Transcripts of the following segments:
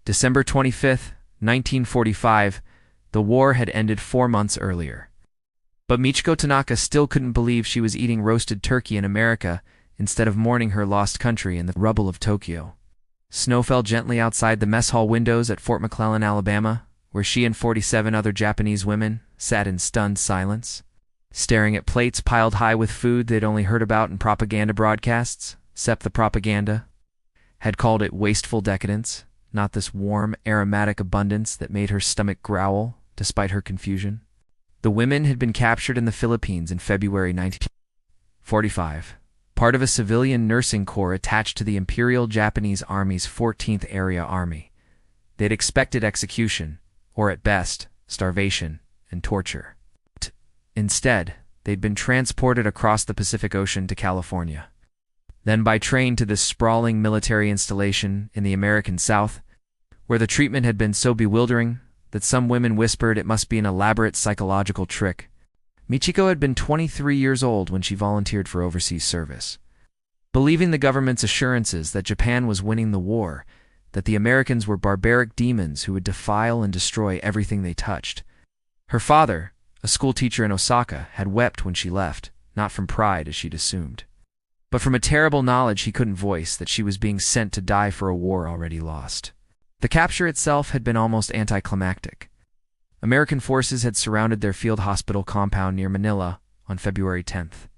December 25th, 1945, the war had ended 4 months earlier. But Michiko Tanaka still couldn't believe she was eating roasted turkey in America instead of mourning her lost country in the rubble of Tokyo. Snow fell gently outside the mess hall windows at Fort McClellan, Alabama, where she and 47 other Japanese women sat in stunned silence, staring at plates piled high with food they'd only heard about in propaganda broadcasts, except the propaganda had called it wasteful decadence, not this warm, aromatic abundance that made her stomach growl despite her confusion. The women had been captured in the Philippines in February 1945, part of a civilian nursing corps attached to the Imperial Japanese Army's 14th Area Army. They'd expected execution, or at best, starvation and torture. Instead, they'd been transported across the Pacific Ocean to California, then by train to this sprawling military installation in the American South, where the treatment had been so bewildering that some women whispered it must be an elaborate psychological trick. Michiko had been 23 years old when she volunteered for overseas service. Believing the government's assurances that Japan was winning the war, that the Americans were barbaric demons who would defile and destroy everything they touched. Her father, a schoolteacher in Osaka, had wept when she left, not from pride as she'd assumed, but from a terrible knowledge he couldn't voice that she was being sent to die for a war already lost. The capture itself had been almost anticlimactic. American forces had surrounded their field hospital compound near Manila on February 10th,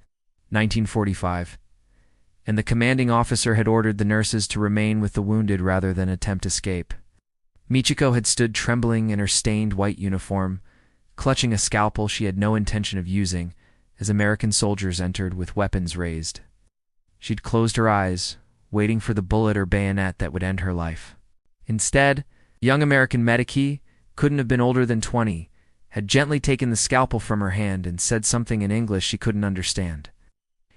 1945, and the commanding officer had ordered the nurses to remain with the wounded rather than attempt escape. Michiko had stood trembling in her stained white uniform, clutching a scalpel she had no intention of using, as American soldiers entered with weapons raised. She'd closed her eyes, waiting for the bullet or bayonet that would end her life. Instead, young American medici, couldn't have been older than 20, had gently taken the scalpel from her hand and said something in English she couldn't understand.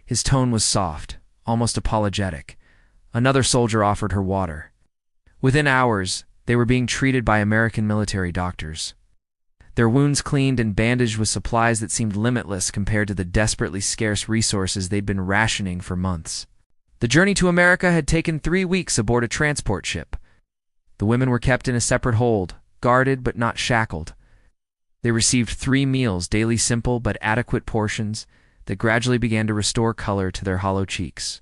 His tone was soft, almost apologetic. Another soldier offered her water. Within hours, they were being treated by American military doctors, their wounds cleaned and bandaged with supplies that seemed limitless compared to the desperately scarce resources they'd been rationing for months. The journey to America had taken 3 weeks aboard a transport ship. The women were kept in a separate hold, guarded but not shackled. They received 3 meals, daily simple but adequate portions that gradually began to restore color to their hollow cheeks.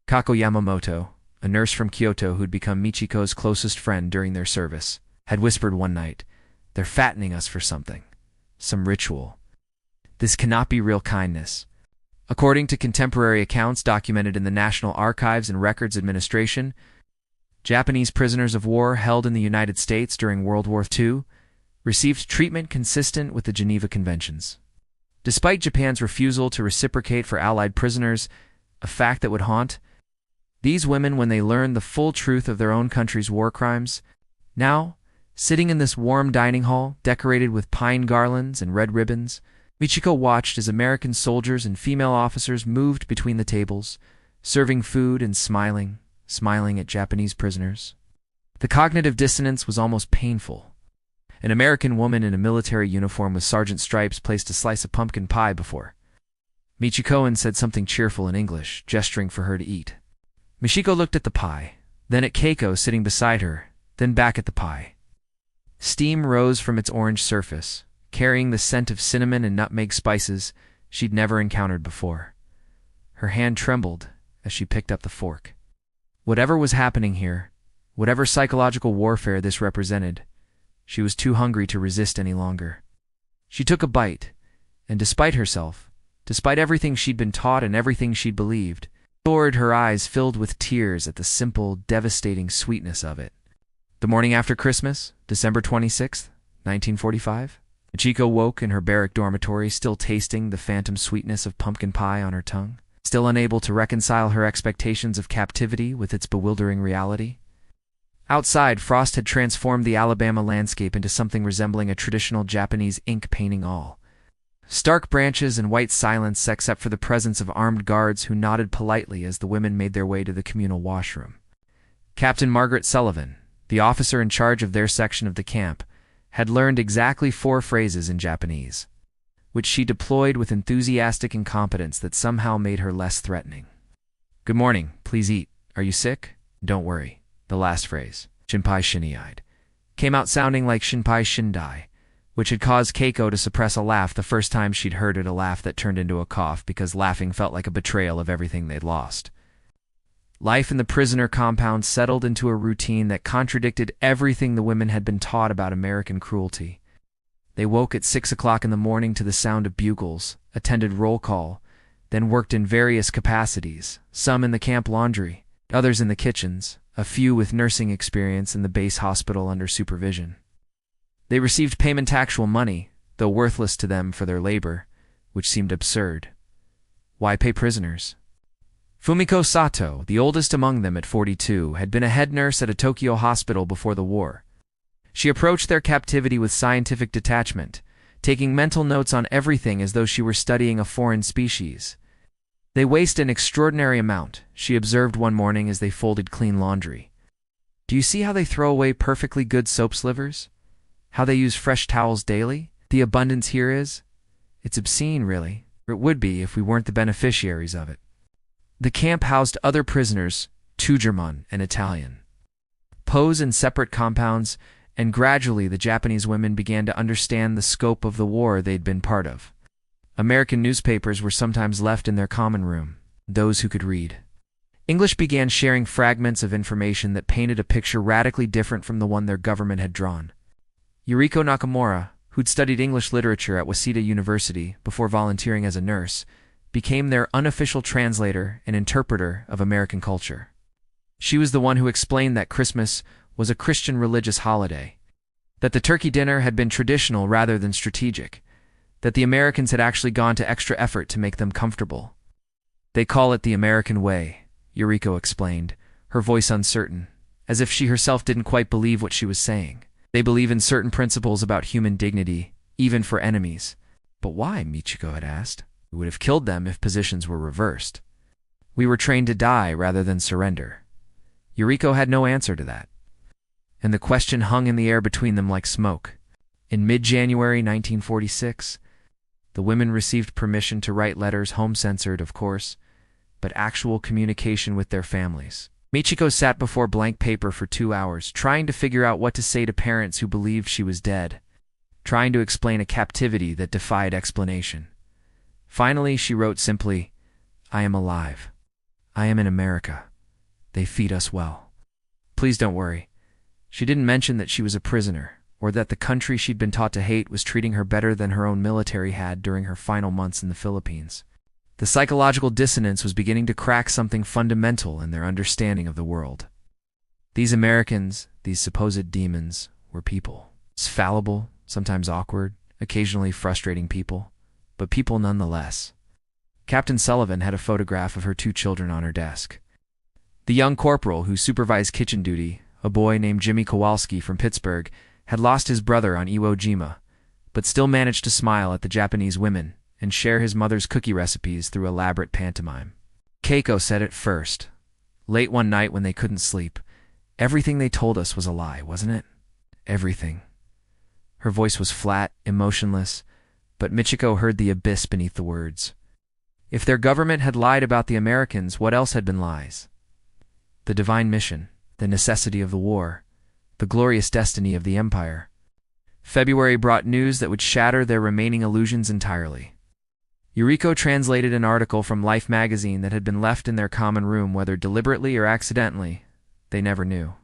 Kako Yamamoto, a nurse from Kyoto who'd become Michiko's closest friend during their service, had whispered one night, "They're fattening us for something, some ritual. This cannot be real kindness." According to contemporary accounts documented in the National Archives and Records Administration, Japanese prisoners of war held in the United States during World War II received treatment consistent with the Geneva Conventions. Despite Japan's refusal to reciprocate for Allied prisoners, a fact that would haunt these women when they learned the full truth of their own country's war crimes, now, sitting in this warm dining hall decorated with pine garlands and red ribbons, Michiko watched as American soldiers and female officers moved between the tables, serving food and smiling at Japanese prisoners. The cognitive dissonance was almost painful. An American woman in a military uniform with sergeant stripes placed a slice of pumpkin pie before Michiko and said something cheerful in English, gesturing for her to eat. Michiko looked at the pie, then at Keiko sitting beside her, then back at the pie. Steam rose from its orange surface, carrying the scent of cinnamon and nutmeg spices she'd never encountered before. Her hand trembled as she picked up the fork. Whatever was happening here, whatever psychological warfare this represented, she was too hungry to resist any longer. She took a bite, and despite herself, despite everything she'd been taught and everything she'd believed, her eyes filled with tears at the simple, devastating sweetness of it. The morning after Christmas, December 26th, 1945, Michiko woke in her barrack dormitory, still tasting the phantom sweetness of pumpkin pie on her tongue, still unable to reconcile her expectations of captivity with its bewildering reality. Outside, frost had transformed the Alabama landscape into something resembling a traditional Japanese ink painting all. Stark branches and white silence except for the presence of armed guards who nodded politely as the women made their way to the communal washroom. Captain Margaret Sullivan, the officer in charge of their section of the camp, had learned exactly 4 phrases in Japanese, which she deployed with enthusiastic incompetence that somehow made her less threatening. "Good morning, please eat. Are you sick? Don't worry." The last phrase. Shinpai shinny-eyed, came out sounding like Shinpai Shindai, which had caused Keiko to suppress a laugh the first time she'd heard it, a laugh that turned into a cough because laughing felt like a betrayal of everything they'd lost. Life in the prisoner compound settled into a routine that contradicted everything the women had been taught about American cruelty. They woke at 6 o'clock in the morning to the sound of bugles, attended roll call, then worked in various capacities, some in the camp laundry, others in the kitchens, a few with nursing experience in the base hospital under supervision. They received payment actual money, though worthless to them for their labor, which seemed absurd. Why pay prisoners? Fumiko Sato, the oldest among them at 42, had been a head nurse at a Tokyo hospital before the war. She approached their captivity with scientific detachment, taking mental notes on everything as though she were studying a foreign species. They waste an extraordinary amount, she observed one morning as they folded clean laundry. Do you see how they throw away perfectly good soap slivers? How they use fresh towels daily? The abundance here is? It's obscene, really. Or it would be if we weren't the beneficiaries of it. The camp housed other prisoners, two German and Italian. POWs in separate compounds, and gradually the Japanese women began to understand the scope of the war they'd been part of. American newspapers were sometimes left in their common room, those who could read. English began sharing fragments of information that painted a picture radically different from the one their government had drawn. Yuriko Nakamura, who'd studied English literature at Waseda University before volunteering as a nurse, became their unofficial translator and interpreter of American culture. She was the one who explained that Christmas was a Christian religious holiday, that the turkey dinner had been traditional rather than strategic, that the Americans had actually gone to extra effort to make them comfortable. They call it the American way, Yuriko explained, her voice uncertain, as if she herself didn't quite believe what she was saying. They believe in certain principles about human dignity, even for enemies. But why, Michiko had asked. We would have killed them if positions were reversed. We were trained to die rather than surrender. Yuriko had no answer to that. And the question hung in the air between them like smoke. In mid-January 1946, the women received permission to write letters, home-censored, of course, but actual communication with their families. Michiko sat before blank paper for 2 hours, trying to figure out what to say to parents who believed she was dead, trying to explain a captivity that defied explanation. Finally, she wrote simply, I am alive. I am in America. They feed us well. Please don't worry. She didn't mention that she was a prisoner, or that the country she'd been taught to hate was treating her better than her own military had during her final months in the Philippines. The psychological dissonance was beginning to crack something fundamental in their understanding of the world. These Americans, these supposed demons, were people. Fallible, sometimes awkward, occasionally frustrating people, but people nonetheless. Captain Sullivan had a photograph of her 2 children on her desk. The young corporal who supervised kitchen duty, a boy named Jimmy Kowalski from Pittsburgh, had lost his brother on Iwo Jima, but still managed to smile at the Japanese women and share his mother's cookie recipes through elaborate pantomime. Keiko said it first, late one night when they couldn't sleep. Everything they told us was a lie, wasn't it? Everything. Her voice was flat, emotionless, but Michiko heard the abyss beneath the words. If their government had lied about the Americans, what else had been lies? The divine mission, the necessity of the war, the glorious destiny of the empire. February brought news that would shatter their remaining illusions entirely. Yuriko translated an article from Life magazine that had been left in their common room, whether deliberately or accidentally, they never knew.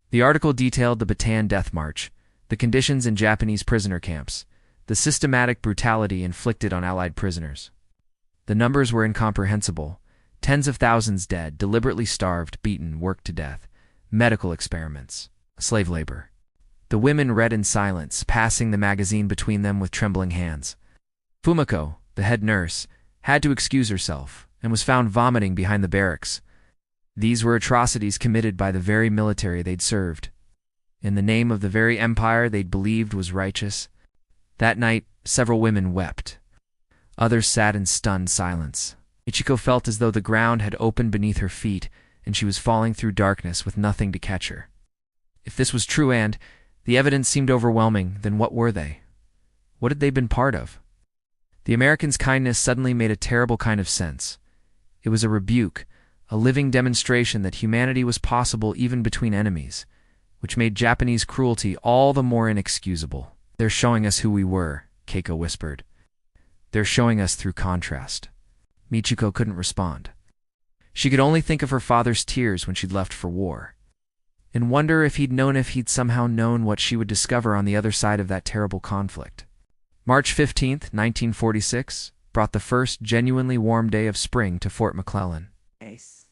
The article detailed the Bataan Death March, the conditions in Japanese prisoner camps, the systematic brutality inflicted on Allied prisoners. The numbers were incomprehensible. Tens of thousands dead, deliberately starved, beaten, worked to death. Medical experiments. Slave labor. The women read in silence, passing the magazine between them with trembling hands. Fumiko, the head nurse, had to excuse herself and was found vomiting behind the barracks. These were atrocities committed by the very military they'd served, in the name of the very empire they'd believed was righteous. That night, several women wept. Others sat in stunned silence. Michiko felt as though the ground had opened beneath her feet and she was falling through darkness with nothing to catch her. If this was true and the evidence seemed overwhelming, then what were they? What had they been part of? The Americans' kindness suddenly made a terrible kind of sense. It was a rebuke, a living demonstration that humanity was possible even between enemies, which which made Japanese cruelty all the more inexcusable. "They're showing us who we were," Keiko whispered. "They're showing us through contrast." Michiko couldn't respond. She could only think of her father's tears when she'd left for war, and wonder if he'd somehow known what she would discover on the other side of that terrible conflict. March 15th, 1946, brought the first genuinely warm day of spring to Fort McClellan,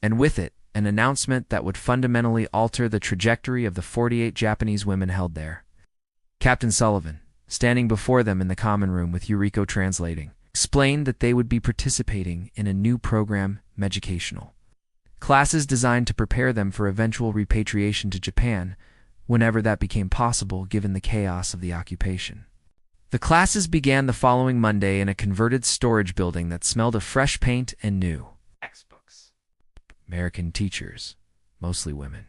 and with it, an announcement that would fundamentally alter the trajectory of the 48 Japanese women held there. Captain Sullivan, standing before them in the common room with Yuriko translating, explained that they would be participating in a new program, Meducational. Classes designed to prepare them for eventual repatriation to Japan, whenever that became possible given the chaos of the occupation. The classes began the following Monday in a converted storage building that smelled of fresh paint and new textbooks. American teachers, mostly women.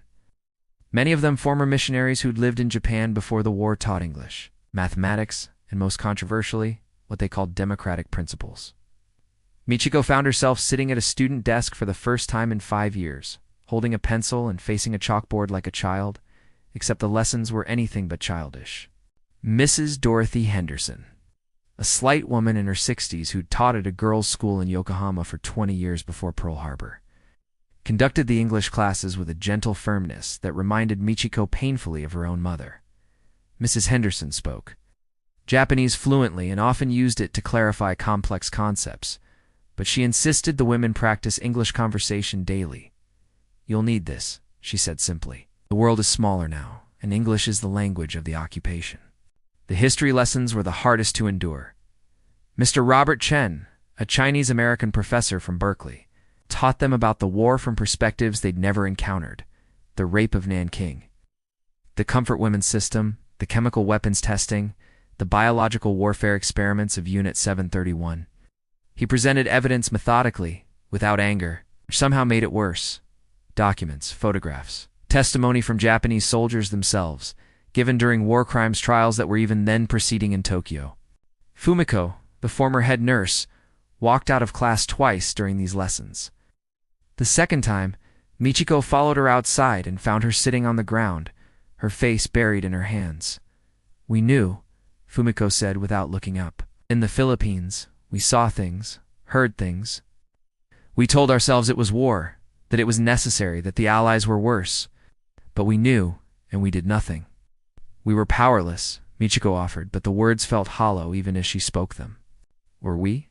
Many of them former missionaries who'd lived in Japan before the war, taught English, mathematics, and most controversially, what they called democratic principles. Michiko found herself sitting at a student desk for the first time in 5 years, holding a pencil and facing a chalkboard like a child, except the lessons were anything but childish. Mrs. Dorothy Henderson, a slight woman in her 60s who'd taught at a girls' school in Yokohama for 20 years before Pearl Harbor, conducted the English classes with a gentle firmness that reminded Michiko painfully of her own mother. Mrs. Henderson spoke Japanese fluently and often used it to clarify complex concepts, but she insisted the women practice English conversation daily. "You'll need this," she said simply. "The world is smaller now, and English is the language of the occupation." The history lessons were the hardest to endure. Mr. Robert Chen, a Chinese-American professor from Berkeley, taught them about the war from perspectives they'd never encountered: the rape of Nanking, the comfort women's system, the chemical weapons testing, the biological warfare experiments of Unit 731. He presented evidence methodically, without anger, which somehow made it worse. Documents, photographs, testimony from Japanese soldiers themselves, given during war crimes trials that were even then proceeding in Tokyo. Fumiko, the former head nurse, walked out of class twice during these lessons. The second time, Michiko followed her outside and found her sitting on the ground, her face buried in her hands. "We knew," Fumiko said without looking up. "In the Philippines, we saw things, heard things. We told ourselves it was war, that it was necessary, that the Allies were worse. But we knew, and we did nothing." "We were powerless," Michiko offered, but the words felt hollow even as she spoke them. "Were we?"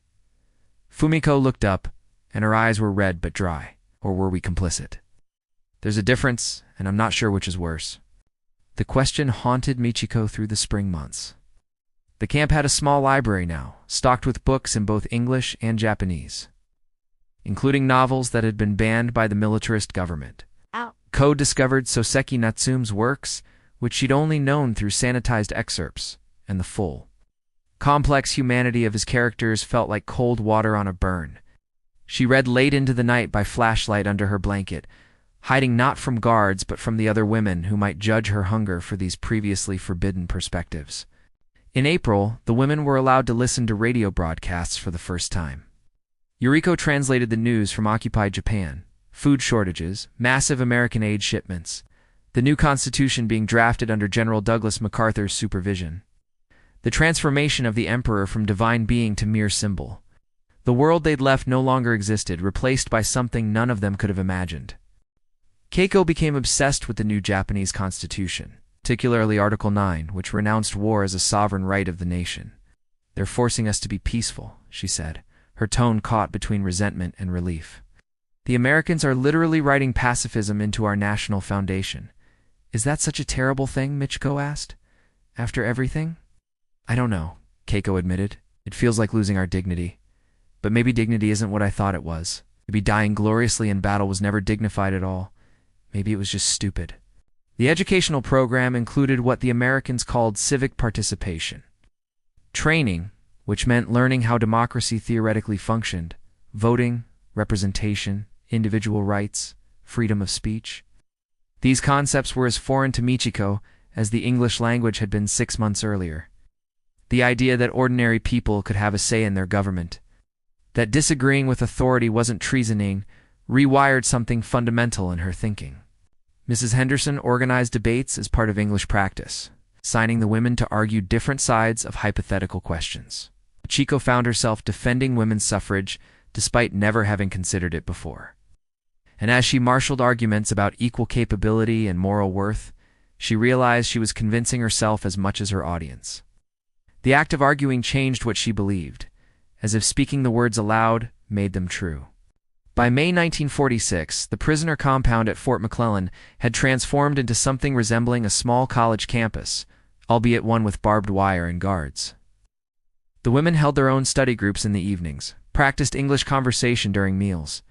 Fumiko looked up, and her eyes were red but dry. "Or were we complicit? There's a difference, and I'm not sure which is worse." The question haunted Michiko through the spring months. The camp had a small library now, stocked with books in both English and Japanese, including novels that had been banned by the militarist government. Ko discovered Soseki Natsume's works, which she'd only known through sanitized excerpts, and the full, complex humanity of his characters felt like cold water on a burn. She read late into the night by flashlight under her blanket, hiding not from guards but from the other women who might judge her hunger for these previously forbidden perspectives. In April, the women were allowed to listen to radio broadcasts for the first time. Yuriko translated the news from occupied Japan: food shortages, massive American aid shipments, the new constitution being drafted under General Douglas MacArthur's supervision, the transformation of the emperor from divine being to mere symbol. The world they'd left no longer existed, replaced by something none of them could have imagined. Keiko became obsessed with the new Japanese constitution, particularly Article 9, which renounced war as a sovereign right of the nation. "They're forcing us to be peaceful," she said, her tone caught between resentment and relief. "The Americans are literally writing pacifism into our national foundation." "Is that such a terrible thing?" Michiko asked. "After everything?" "I don't know," Keiko admitted. "It feels like losing our dignity. But maybe dignity isn't what I thought it was. Maybe dying gloriously in battle was never dignified at all. Maybe it was just stupid." The educational program included what the Americans called civic participation training, which meant learning how democracy theoretically functioned: voting, representation, individual rights, freedom of speech. These concepts were as foreign to Michiko as the English language had been 6 months earlier. The idea that ordinary people could have a say in their government, that disagreeing with authority wasn't treasoning, rewired something fundamental in her thinking. Mrs. Henderson organized debates as part of English practice, assigning the women to argue different sides of hypothetical questions. Michiko found herself defending women's suffrage despite never having considered it before. And as she marshaled arguments about equal capability and moral worth, she realized she was convincing herself as much as her audience. The act of arguing changed what she believed, as if speaking the words aloud made them true. By May 1946, the prisoner compound at Fort McClellan had transformed into something resembling a small college campus, albeit one with barbed wire and guards. The women held their own study groups in the evenings, practiced English conversation during meals,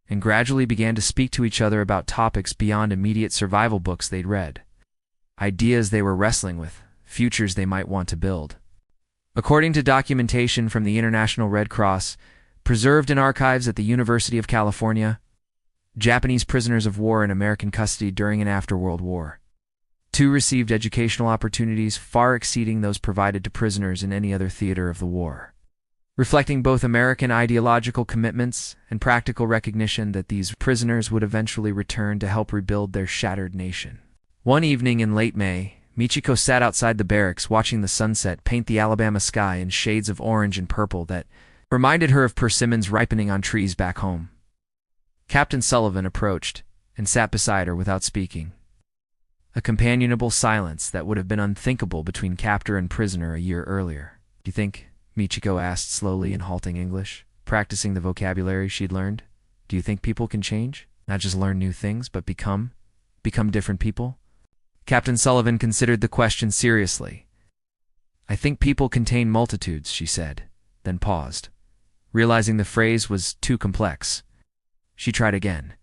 and gradually began to speak to each other about topics beyond immediate survival books they'd read. Ideas they were wrestling with, futures they might want to build. According to documentation from the International Red Cross, preserved in archives at the University of California, Japanese prisoners of war in American custody during and after World War II received educational opportunities far exceeding those provided to prisoners in any other theater of the war, reflecting both American ideological commitments and practical recognition that these prisoners would eventually return to help rebuild their shattered nation. One evening in late May, Michiko sat outside the barracks watching the sunset paint the Alabama sky in shades of orange and purple that reminded her of persimmons ripening on trees back home. Captain Sullivan approached and sat beside her without speaking. A companionable silence that would have been unthinkable between captor and prisoner a year earlier. "Do you think," Michiko asked slowly in halting English, practicing the vocabulary she'd learned, "do you think people can change? Not just learn new things, but become different people?" Captain Sullivan considered the question seriously. "I think people contain multitudes," she said, then paused, realizing the phrase was too complex. She tried again.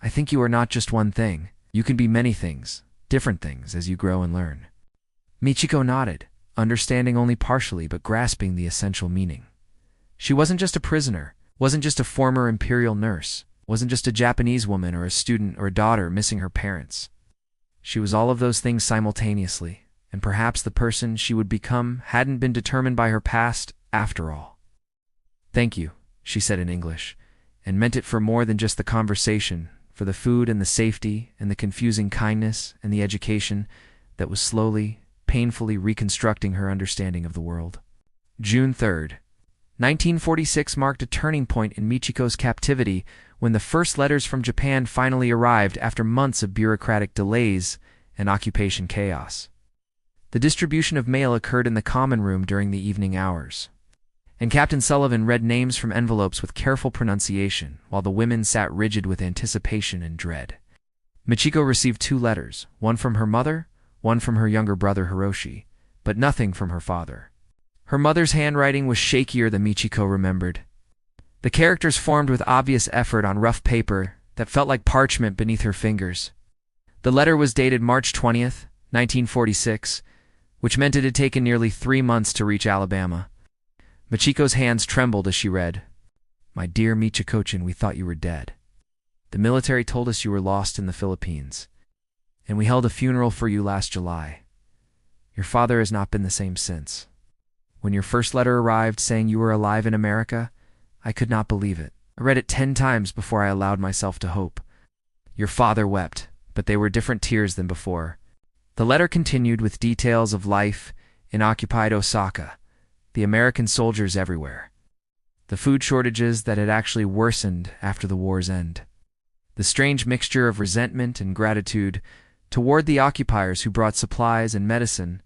"I think you are not just one thing. You can be many things, different things, as you grow and learn." Michiko nodded, understanding only partially but grasping the essential meaning. She wasn't just a prisoner, wasn't just a former imperial nurse, wasn't just a Japanese woman or a student or a daughter missing her parents. She was all of those things simultaneously, and perhaps the person she would become hadn't been determined by her past after all. "Thank you," she said in English, and meant it for more than just the conversation, for the food and the safety and the confusing kindness and the education that was slowly, painfully reconstructing her understanding of the world. June 3rd, 1946 marked a turning point in Michiko's captivity when the first letters from Japan finally arrived after months of bureaucratic delays and occupation chaos. The distribution of mail occurred in the common room during the evening hours, and Captain Sullivan read names from envelopes with careful pronunciation, while the women sat rigid with anticipation and dread. Michiko received 2 letters, one from her mother, one from her younger brother Hiroshi, but nothing from her father. Her mother's handwriting was shakier than Michiko remembered. The characters formed with obvious effort on rough paper that felt like parchment beneath her fingers. The letter was dated March 20th, 1946, which meant it had taken nearly 3 months to reach Alabama. Michiko's hands trembled as she read, "My dear Michiko-chan, we thought you were dead. The military told us you were lost in the Philippines, and we held a funeral for you last July. Your father has not been the same since. When your first letter arrived saying you were alive in America, I could not believe it. I read it 10 times before I allowed myself to hope." Your father wept, but they were different tears than before. The letter continued with details of life in occupied Osaka, the American soldiers everywhere, the food shortages that had actually worsened after the war's end, the strange mixture of resentment and gratitude toward the occupiers who brought supplies and medicine,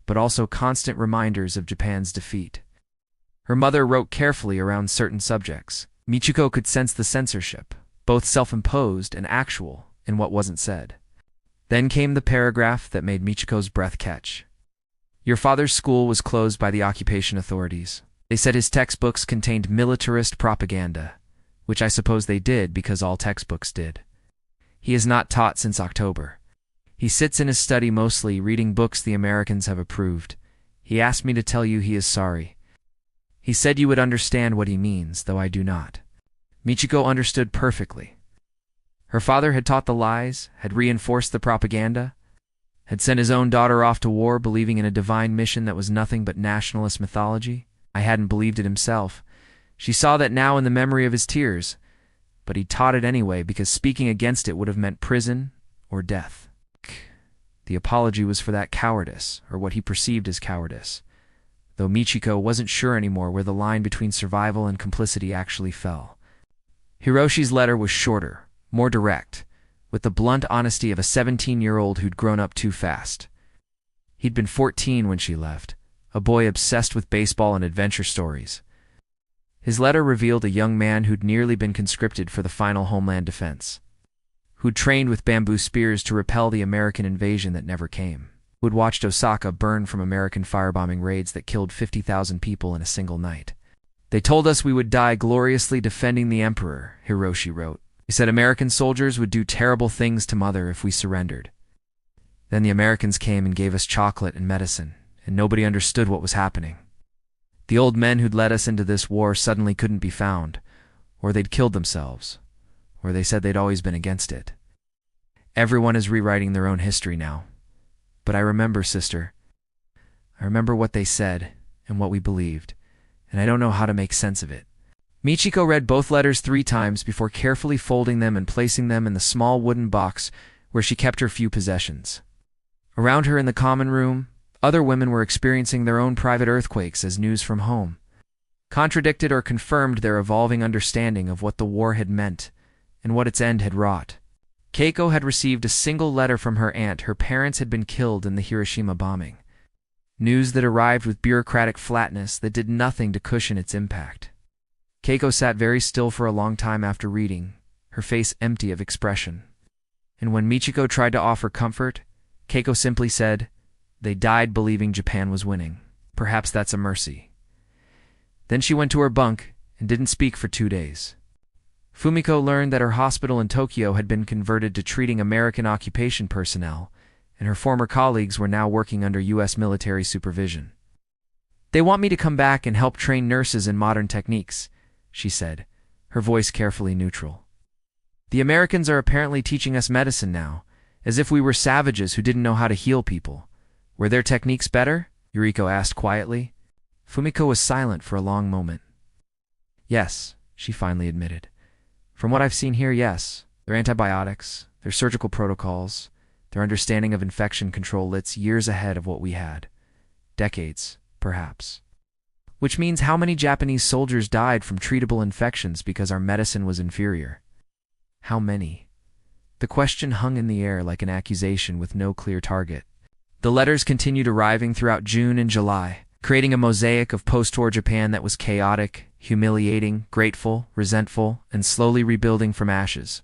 but also constant reminders of Japan's defeat. Her mother wrote carefully around certain subjects. Michiko could sense the censorship, both self-imposed and actual, in what wasn't said. Then came the paragraph that made Michiko's breath catch. Your father's school was closed by the occupation authorities. They said his textbooks contained militarist propaganda, which I suppose they did because all textbooks did. He is not taught since October. He sits in his study mostly, reading books the Americans have approved. He asked me to tell you he is sorry. He said you would understand what he means, though I do not. Michiko understood perfectly. Her father had taught the lies, had reinforced the propaganda, had sent his own daughter off to war believing in a divine mission that was nothing but nationalist mythology. I hadn't believed it himself. She saw that now in the memory of his tears, but he taught it anyway because speaking against it would have meant prison or death. The apology was for that cowardice, or what he perceived as cowardice, though Michiko wasn't sure anymore where the line between survival and complicity actually fell. Hiroshi's letter was shorter, more direct, with the blunt honesty of a 17-year-old who'd grown up too fast. He'd been 14 when she left, a boy obsessed with baseball and adventure stories. His letter revealed a young man who'd nearly been conscripted for the final homeland defense, who'd trained with bamboo spears to repel the American invasion that never came, who'd watched Osaka burn from American firebombing raids that killed 50,000 people in a single night. "They told us we would die gloriously defending the emperor," Hiroshi wrote. "They said American soldiers would do terrible things to Mother if we surrendered. Then the Americans came and gave us chocolate and medicine, and nobody understood what was happening. The old men who'd led us into this war suddenly couldn't be found, or they'd killed themselves, or they said they'd always been against it. Everyone is rewriting their own history now. But I remember, sister. I remember what they said and what we believed, and I don't know how to make sense of it." Michiko read both letters 3 times before carefully folding them and placing them in the small wooden box where she kept her few possessions. Around her in the common room, other women were experiencing their own private earthquakes as news from home contradicted or confirmed their evolving understanding of what the war had meant and what its end had wrought. Keiko had received a single letter from her aunt. Her parents had been killed in the Hiroshima bombing. News that arrived with bureaucratic flatness that did nothing to cushion its impact. Keiko sat very still for a long time after reading, her face empty of expression. And when Michiko tried to offer comfort, Keiko simply said, "They died believing Japan was winning. Perhaps that's a mercy." Then she went to her bunk and didn't speak for 2 days. Fumiko learned that her hospital in Tokyo had been converted to treating American occupation personnel, and her former colleagues were now working under U.S. military supervision. "They want me to come back and help train nurses in modern techniques," she said, her voice carefully neutral. "The Americans are apparently teaching us medicine now, as if we were savages who didn't know how to heal people. Were their techniques better?" Yuriko asked quietly. Fumiko was silent for a long moment. "Yes," she finally admitted. "From what I've seen here, yes. Their antibiotics, their surgical protocols, their understanding of infection control, it's years ahead of what we had. Decades, perhaps. Which means how many Japanese soldiers died from treatable infections because our medicine was inferior? How many?" The question hung in the air like an accusation with no clear target. The letters continued arriving throughout June and July, creating a mosaic of post-war Japan that was chaotic, humiliating, grateful, resentful, and slowly rebuilding from ashes.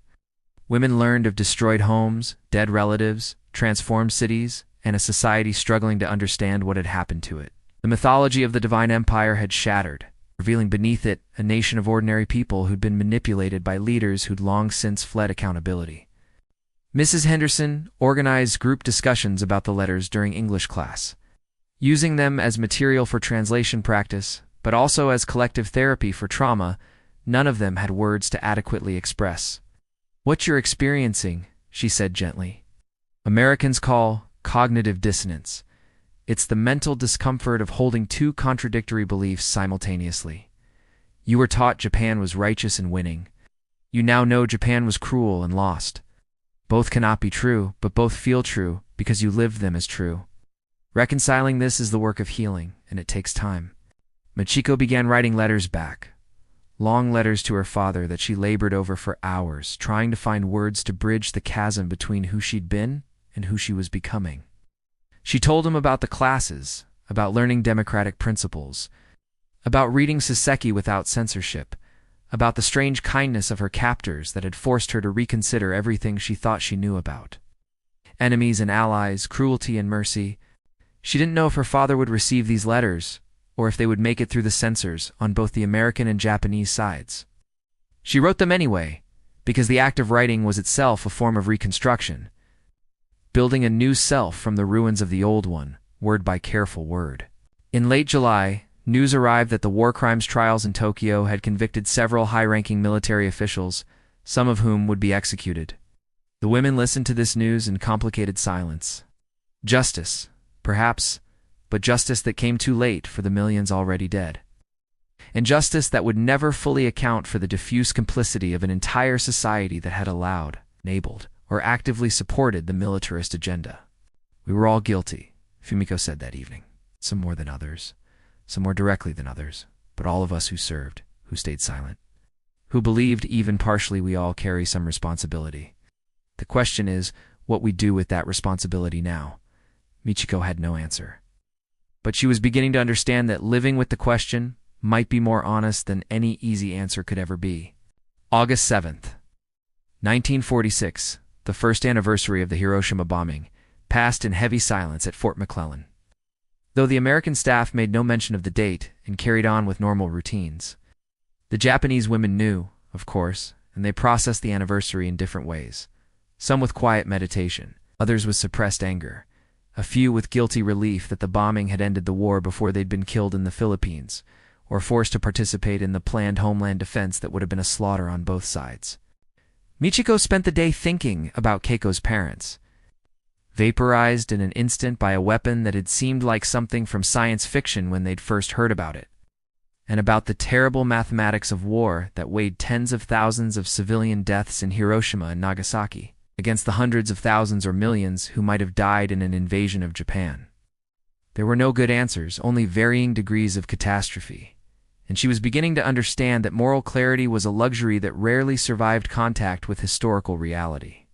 Women learned of destroyed homes, dead relatives, transformed cities, and a society struggling to understand what had happened to it. The mythology of the divine empire had shattered, revealing beneath it a nation of ordinary people who'd been manipulated by leaders who'd long since fled accountability. Mrs. Henderson organized group discussions about the letters during English class, using them as material for translation practice, but also as collective therapy for trauma. None of them had words to adequately express what you're experiencing, she said gently. Americans call cognitive dissonance. It's the mental discomfort of holding 2 contradictory beliefs simultaneously. You were taught Japan was righteous and winning. You now know Japan was cruel and lost. Both cannot be true, but both feel true because you lived them as true. Reconciling this is the work of healing, and it takes time. Michiko began writing letters back. Long letters to her father that she labored over for hours, trying to find words to bridge the chasm between who she'd been and who she was becoming. She told him about the classes, about learning democratic principles, about reading Saseki without censorship, about the strange kindness of her captors that had forced her to reconsider everything she thought she knew about. Enemies and allies, cruelty and mercy. She didn't know if her father would receive these letters, or if they would make it through the censors on both the American and Japanese sides. She wrote them anyway, because the act of writing was itself a form of reconstruction, building a new self from the ruins of the old one, word by careful word. In late July, news arrived that the war crimes trials in Tokyo had convicted several high-ranking military officials, some of whom would be executed. The women listened to this news in complicated silence. Justice, perhaps, but justice that came too late for the millions already dead. And justice that would never fully account for the diffuse complicity of an entire society that had allowed, enabled, or actively supported the militarist agenda. We were all guilty, Fumiko said that evening. Some more than others, some more directly than others, but all of us who served, who stayed silent, who believed even partially we all carry some responsibility. The question is what we do with that responsibility now. Michiko had no answer. But she was beginning to understand that living with the question might be more honest than any easy answer could ever be. August 7th, 1946, the first anniversary of the Hiroshima bombing, passed in heavy silence at Fort McClellan. Though the American staff made no mention of the date and carried on with normal routines, the Japanese women knew, of course, and they processed the anniversary in different ways. Some with quiet meditation, others with suppressed anger, a few with guilty relief that the bombing had ended the war before they'd been killed in the Philippines, or forced to participate in the planned homeland defense that would have been a slaughter on both sides. Michiko spent the day thinking about Keiko's parents, vaporized in an instant by a weapon that had seemed like something from science fiction when they'd first heard about it, and about the terrible mathematics of war that weighed tens of thousands of civilian deaths in Hiroshima and Nagasaki, against the hundreds of thousands or millions who might have died in an invasion of Japan. There were no good answers, only varying degrees of catastrophe, and she was beginning to understand that moral clarity was a luxury that rarely survived contact with historical reality.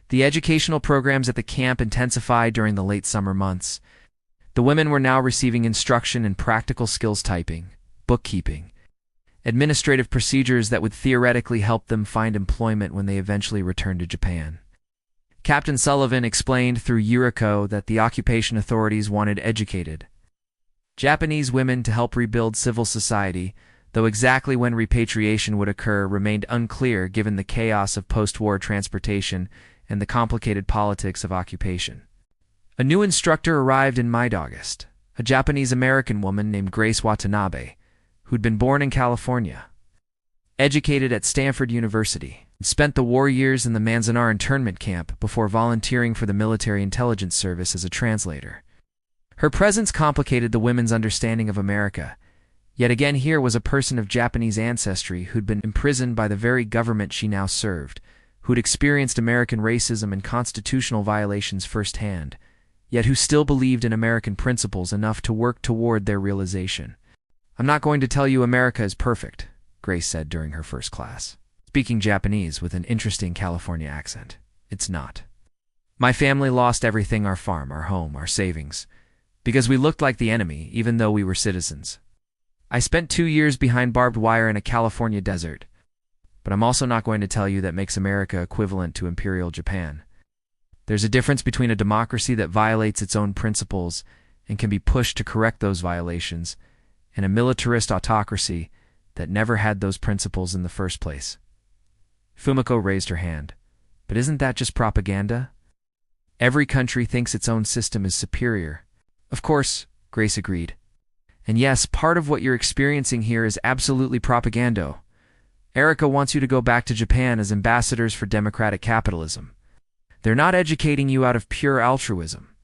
The educational programs at the camp intensified during the late summer months. The women were now receiving instruction in practical skills typing, bookkeeping, administrative procedures that would theoretically help them find employment when they eventually returned to Japan. Captain Sullivan explained through Yuriko that the occupation authorities wanted educated Japanese women to help rebuild civil society, though exactly when repatriation would occur remained unclear given the chaos of post-war transportation and the complicated politics of occupation. A new instructor arrived in mid-August, a Japanese-American woman named Grace Watanabe, who'd been born in California, educated at Stanford University, and spent the war years in the Manzanar internment camp before volunteering for the Military Intelligence Service as a translator. Her presence complicated the women's understanding of America. Yet again here was a person of Japanese ancestry who'd been imprisoned by the very government she now served, who'd experienced American racism and constitutional violations firsthand, yet who still believed in American principles enough to work toward their realization. "I'm not going to tell you America is perfect," Grace said during her first class, speaking Japanese with an interesting California accent. "It's not. My family lost everything, our farm, our home, our savings, because we looked like the enemy, even though we were citizens. I spent 2 years behind barbed wire in a California desert, but I'm also not going to tell you that makes America equivalent to Imperial Japan. There's a difference between a democracy that violates its own principles and can be pushed to correct those violations, and a militarist autocracy that never had those principles in the first place." Fumiko raised her hand. "But isn't that just propaganda? Every country thinks its own system is superior." "Of course," Grace agreed. "And yes, part of what you're experiencing here is absolutely propaganda. Erica wants you to go back to Japan as ambassadors for democratic capitalism. They're not educating you out of pure altruism.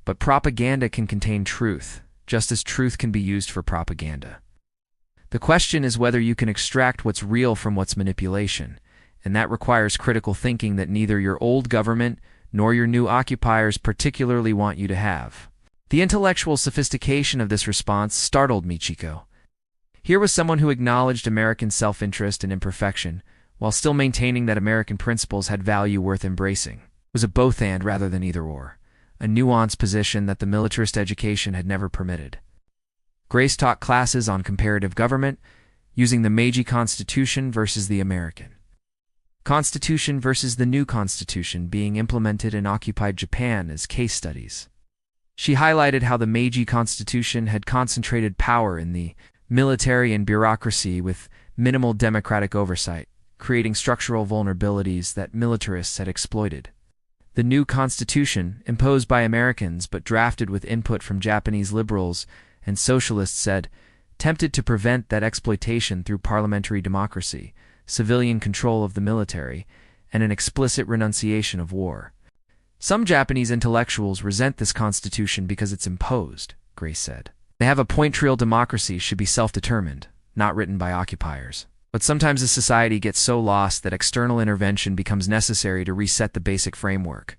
But propaganda can contain truth, just as truth can be used for propaganda. The question is whether you can extract what's real from what's manipulation, and that requires critical thinking that neither your old government nor your new occupiers particularly want you to have." The intellectual sophistication of this response startled Michiko. Here was someone who acknowledged American self-interest and imperfection, while still maintaining that American principles had value worth embracing. It was a both-and rather than either-or, a nuanced position that the militarist education had never permitted. Grace taught classes on comparative government, using the Meiji Constitution versus the American Constitution versus the new Constitution being implemented in occupied Japan as case studies. She highlighted how the Meiji Constitution had concentrated power in the military and bureaucracy with minimal democratic oversight, creating structural vulnerabilities that militarists had exploited. The new Constitution, imposed by Americans but drafted with input from Japanese liberals and socialists, said, tempted to prevent that exploitation through parliamentary democracy, civilian control of the military, and an explicit renunciation of war. "Some Japanese intellectuals resent this constitution because it's imposed," Grace said. "They have a point. Real democracy should be self-determined, not written by occupiers." But sometimes a society gets so lost that external intervention becomes necessary to reset the basic framework.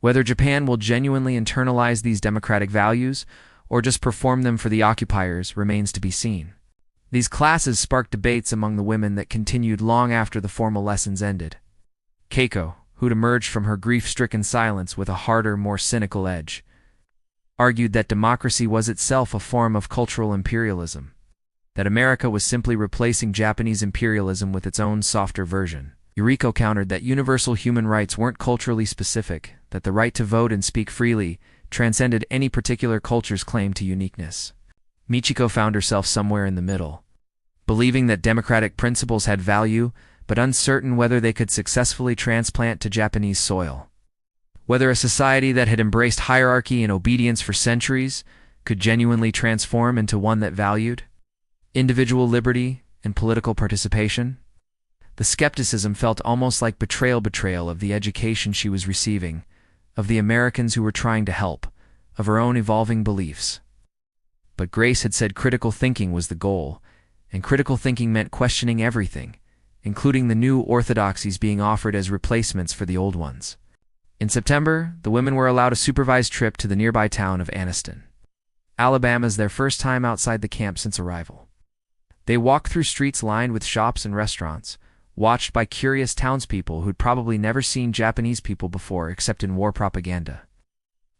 Whether Japan will genuinely internalize these democratic values or just perform them for the occupiers remains to be seen. These classes sparked debates among the women that continued long after the formal lessons ended. Keiko, who'd emerged from her grief-stricken silence with a harder, more cynical edge, argued that democracy was itself a form of cultural imperialism, that America was simply replacing Japanese imperialism with its own softer version. Yuriko countered that universal human rights weren't culturally specific, that the right to vote and speak freely transcended any particular culture's claim to uniqueness. Michiko found herself somewhere in the middle, believing that democratic principles had value, but uncertain whether they could successfully transplant to Japanese soil. Whether a society that had embraced hierarchy and obedience for centuries could genuinely transform into one that valued individual liberty and political participation. The skepticism felt almost like betrayal of the education she was receiving, of the Americans who were trying to help, of her own evolving beliefs. But Grace had said critical thinking was the goal, and critical thinking meant questioning everything, including the new orthodoxies being offered as replacements for the old ones. In September, the women were allowed a supervised trip to the nearby town of Anniston, Alabama's their first time outside the camp since arrival. They walked through streets lined with shops and restaurants, watched by curious townspeople who'd probably never seen Japanese people before except in war propaganda.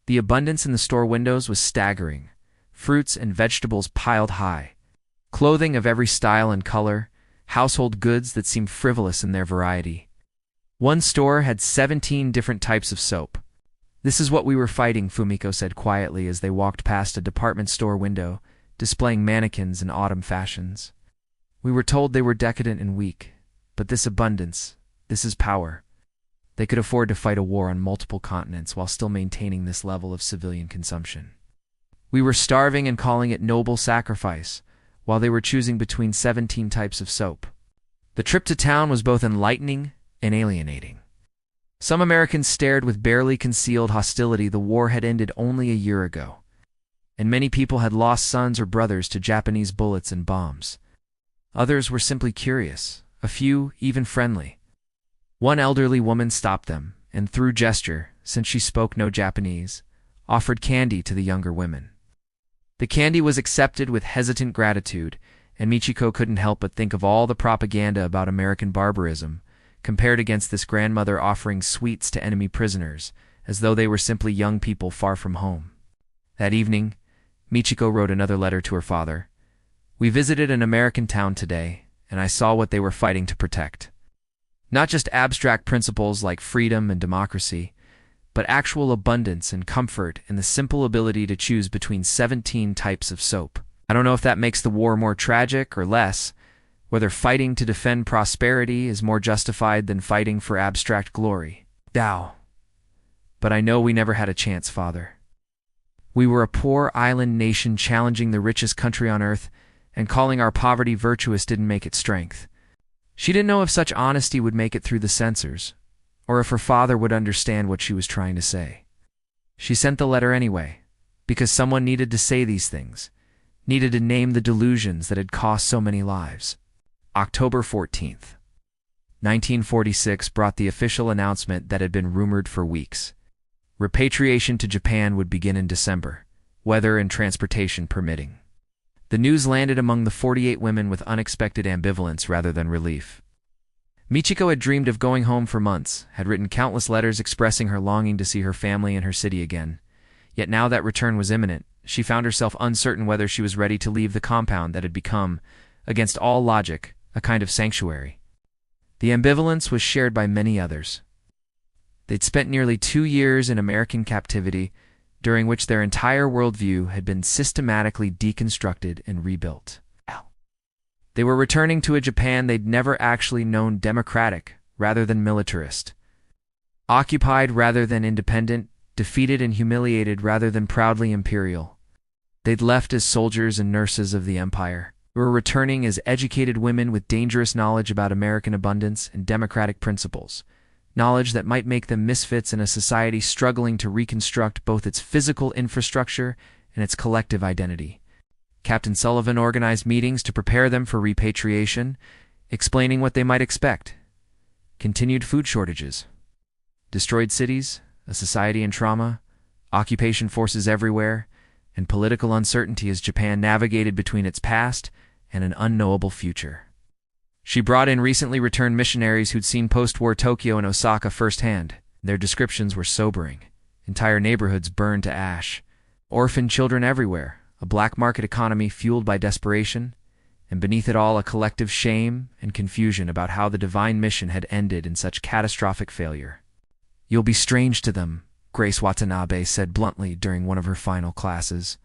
The abundance in the store windows was staggering, fruits and vegetables piled high, clothing of every style and color, household goods that seemed frivolous in their variety. One store had 17 different types of soap. "This is what we were fighting," Fumiko said quietly as they walked past a department store window, displaying mannequins in autumn fashions. "We were told they were decadent and weak. But this abundance, this is power." They could afford to fight a war on multiple continents while still maintaining this level of civilian consumption. "We were starving and calling it noble sacrifice, while they were choosing between 17 types of soap." The trip to town was both enlightening and alienating. Some Americans stared with barely concealed hostility. The war had ended only a year ago, and many people had lost sons or brothers to Japanese bullets and bombs. Others were simply curious, a few even friendly. One elderly woman stopped them, and through gesture, since she spoke no Japanese, offered candy to the younger women. The candy was accepted with hesitant gratitude, and Michiko couldn't help but think of all the propaganda about American barbarism, compared against this grandmother offering sweets to enemy prisoners, as though they were simply young people far from home. That evening, Michiko wrote another letter to her father. "We visited an American town today, and I saw what they were fighting to protect. Not just abstract principles like freedom and democracy, but actual abundance and comfort and the simple ability to choose between 17 types of soap. I don't know if that makes the war more tragic or less, whether fighting to defend prosperity is more justified than fighting for abstract glory. Thou. But I know we never had a chance, Father. We were a poor island nation challenging the richest country on earth, and calling our poverty virtuous didn't make it strength." She didn't know if such honesty would make it through the censors, or if her father would understand what she was trying to say. She sent the letter anyway, because someone needed to say these things, needed to name the delusions that had cost so many lives. October 14th, 1946 brought the official announcement that had been rumored for weeks. Repatriation to Japan would begin in December, weather and transportation permitting. The news landed among the 48 women with unexpected ambivalence rather than relief. Michiko had dreamed of going home for months, had written countless letters expressing her longing to see her family and her city again. Yet now that return was imminent, she found herself uncertain whether she was ready to leave the compound that had become, against all logic, a kind of sanctuary. The ambivalence was shared by many others. They'd spent nearly 2 years in American captivity, during which their entire worldview had been systematically deconstructed and rebuilt. They were returning to a Japan they'd never actually known, democratic rather than militarist, occupied rather than independent, defeated and humiliated rather than proudly imperial. They'd left as soldiers and nurses of the empire. They were returning as educated women with dangerous knowledge about American abundance and democratic principles, knowledge that might make them misfits in a society struggling to reconstruct both its physical infrastructure and its collective identity. Captain Sullivan organized meetings to prepare them for repatriation, explaining what they might expect. Continued food shortages, destroyed cities, a society in trauma, occupation forces everywhere, and political uncertainty as Japan navigated between its past and an unknowable future. She brought in recently returned missionaries who'd seen post-war Tokyo and Osaka firsthand. Their descriptions were sobering. Entire neighborhoods burned to ash. Orphaned children everywhere, a black market economy fueled by desperation, and beneath it all a collective shame and confusion about how the divine mission had ended in such catastrophic failure. "You'll be strange to them," Grace Watanabe said bluntly during one of her final classes.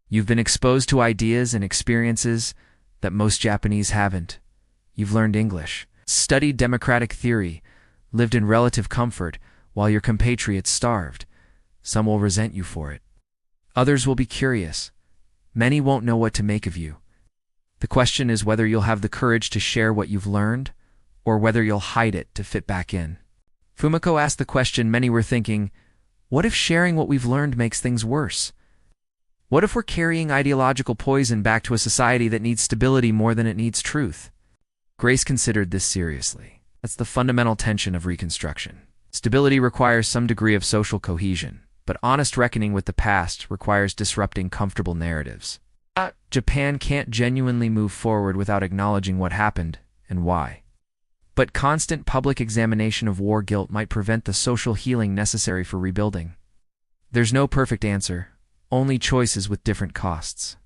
"You've been exposed to ideas and experiences that most Japanese haven't. You've learned English, studied democratic theory, lived in relative comfort while your compatriots starved. Some will resent you for it. Others will be curious. Many won't know what to make of you. The question is whether you'll have the courage to share what you've learned, or whether you'll hide it to fit back in." Fumiko asked the question many were thinking, what if sharing what we've learned makes things worse? What if we're carrying ideological poison back to a society that needs stability more than it needs truth? Grace considered this seriously. That's the fundamental tension of Reconstruction. Stability requires some degree of social cohesion, but honest reckoning with the past requires disrupting comfortable narratives. Japan can't genuinely move forward without acknowledging what happened and why. But constant public examination of war guilt might prevent the social healing necessary for rebuilding. There's no perfect answer, only choices with different costs.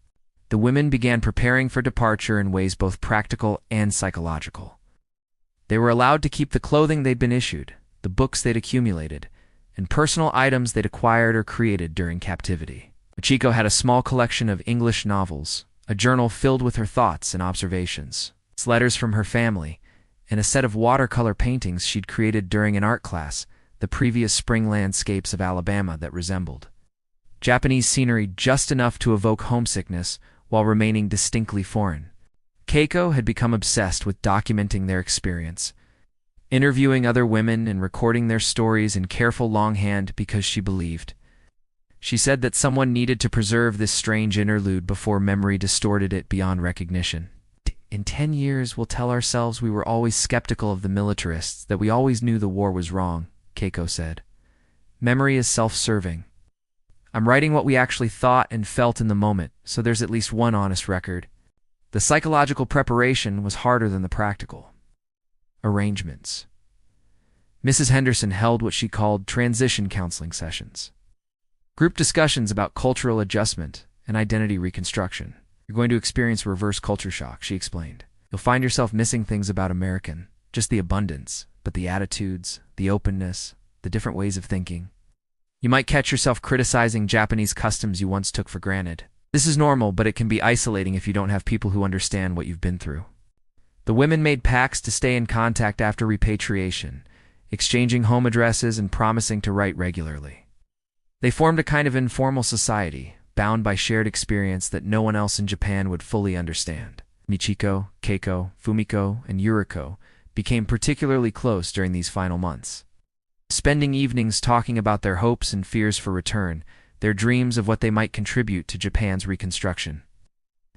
The women began preparing for departure in ways both practical and psychological. They were allowed to keep the clothing they'd been issued, the books they'd accumulated, and personal items they'd acquired or created during captivity. Michiko had a small collection of English novels, a journal filled with her thoughts and observations, letters from her family, and a set of watercolor paintings she'd created during an art class, the previous spring landscapes of Alabama that resembled Japanese scenery just enough to evoke homesickness while remaining distinctly foreign. Keiko had become obsessed with documenting their experience, interviewing other women and recording their stories in careful longhand because she believed. She said that someone needed to preserve this strange interlude before memory distorted it beyond recognition. "In 10 years, we'll tell ourselves we were always skeptical of the militarists, that we always knew the war was wrong," Keiko said. "Memory is self-serving. I'm writing what we actually thought and felt in the moment, so there's at least one honest record." The psychological preparation was harder than the practical. Arrangements. Mrs. Henderson held what she called transition counseling sessions. Group discussions about cultural adjustment and identity reconstruction. "You're going to experience reverse culture shock," she explained. "You'll find yourself missing things about American, just the abundance, but the attitudes, the openness, the different ways of thinking. You might catch yourself criticizing Japanese customs you once took for granted. This is normal, but it can be isolating if you don't have people who understand what you've been through." The women made pacts to stay in contact after repatriation, exchanging home addresses and promising to write regularly. They formed a kind of informal society, bound by shared experience that no one else in Japan would fully understand. Michiko, Keiko, Fumiko, and Yuriko became particularly close during these final months, spending evenings talking about their hopes and fears for return, their dreams of what they might contribute to Japan's reconstruction,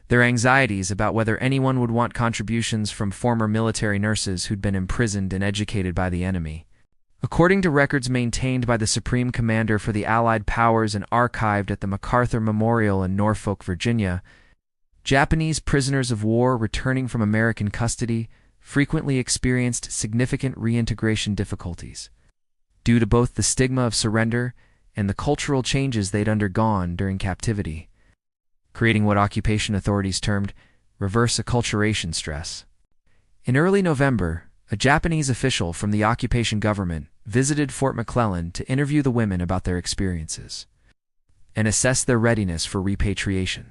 their anxieties about whether anyone would want contributions from former military nurses who'd been imprisoned and educated by the enemy. According to records maintained by the Supreme Commander for the Allied Powers and archived at the MacArthur Memorial in Norfolk, Virginia, Japanese prisoners of war returning from American custody frequently experienced significant reintegration difficulties, due to both the stigma of surrender and the cultural changes they'd undergone during captivity, creating what occupation authorities termed reverse acculturation stress. In early November, a Japanese official from the occupation government visited Fort McClellan to interview the women about their experiences and assess their readiness for repatriation.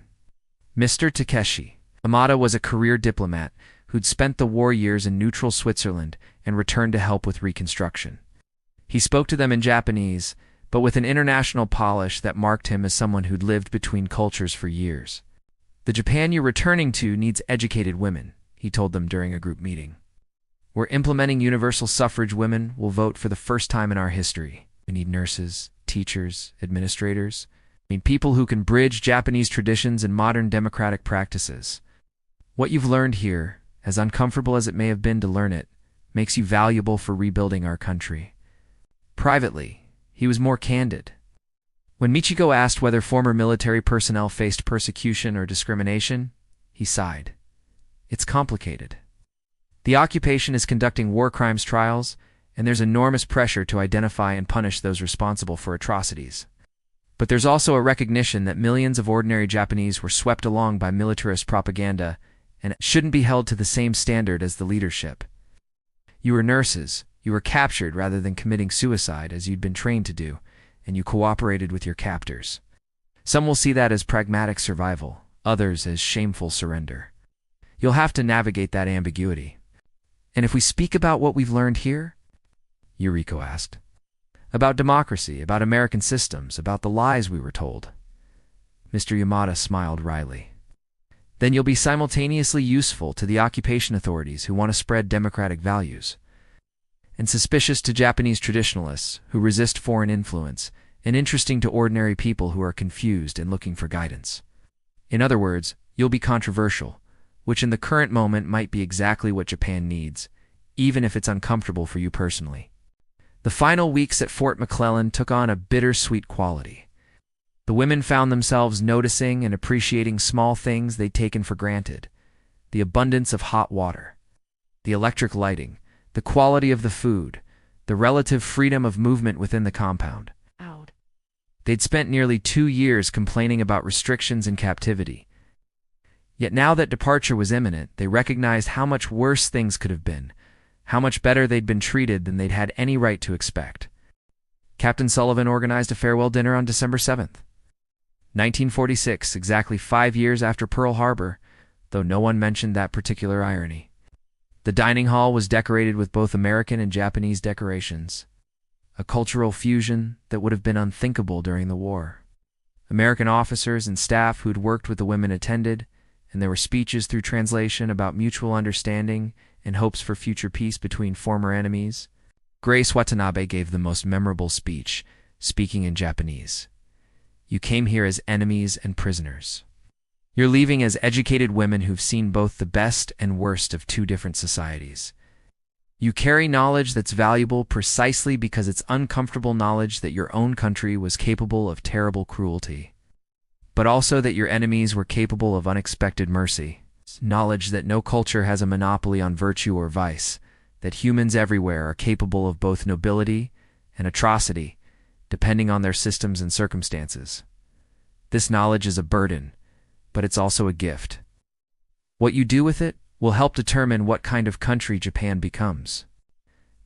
Mr. Takeshi Hamada was a career diplomat who'd spent the war years in neutral Switzerland and returned to help with reconstruction. He spoke to them in Japanese, but with an international polish that marked him as someone who'd lived between cultures for years. "The Japan you're returning to needs educated women," he told them during a group meeting. "We're implementing universal suffrage. Women will vote for the first time in our history. We need nurses, teachers, administrators. People who can bridge Japanese traditions and modern democratic practices. What you've learned here, as uncomfortable as it may have been to learn it, makes you valuable for rebuilding our country." Privately, he was more candid. When Michiko asked whether former military personnel faced persecution or discrimination, he sighed. "It's complicated. The occupation is conducting war crimes trials, and there's enormous pressure to identify and punish those responsible for atrocities. But there's also a recognition that millions of ordinary Japanese were swept along by militarist propaganda and shouldn't be held to the same standard as the leadership. You were nurses. You were captured rather than committing suicide as you'd been trained to do, and you cooperated with your captors. Some will see that as pragmatic survival, others as shameful surrender. You'll have to navigate that ambiguity." "And if we speak about what we've learned here?" Yuriko asked. "About democracy, about American systems, about the lies we were told." Mr. Yamada smiled wryly. "Then you'll be simultaneously useful to the occupation authorities who want to spread democratic values, and suspicious to Japanese traditionalists who resist foreign influence, and interesting to ordinary people who are confused and looking for guidance. In other words, you'll be controversial, which in the current moment might be exactly what Japan needs, even if it's uncomfortable for you personally." The final weeks at Fort McClellan took on a bittersweet quality. The women found themselves noticing and appreciating small things they'd taken for granted: the abundance of hot water, the electric lighting, the quality of the food, the relative freedom of movement within the compound. They'd spent nearly 2 years complaining about restrictions in captivity. Yet now that departure was imminent, they recognized how much worse things could have been, how much better they'd been treated than they'd had any right to expect. Captain Sullivan organized a farewell dinner on December 7th, 1946, exactly 5 years after Pearl Harbor, though no one mentioned that particular irony. The dining hall was decorated with both American and Japanese decorations, a cultural fusion that would have been unthinkable during the war. American officers and staff who'd worked with the women attended, and there were speeches through translation about mutual understanding and hopes for future peace between former enemies. Grace Watanabe gave the most memorable speech, speaking in Japanese. "You came here as enemies and prisoners. You're leaving as educated women who've seen both the best and worst of 2 different societies. You carry knowledge that's valuable precisely because it's uncomfortable knowledge that your own country was capable of terrible cruelty, but also that your enemies were capable of unexpected mercy. Knowledge that no culture has a monopoly on virtue or vice, that humans everywhere are capable of both nobility and atrocity, depending on their systems and circumstances. This knowledge is a burden, but it's also a gift. What you do with it will help determine what kind of country Japan becomes."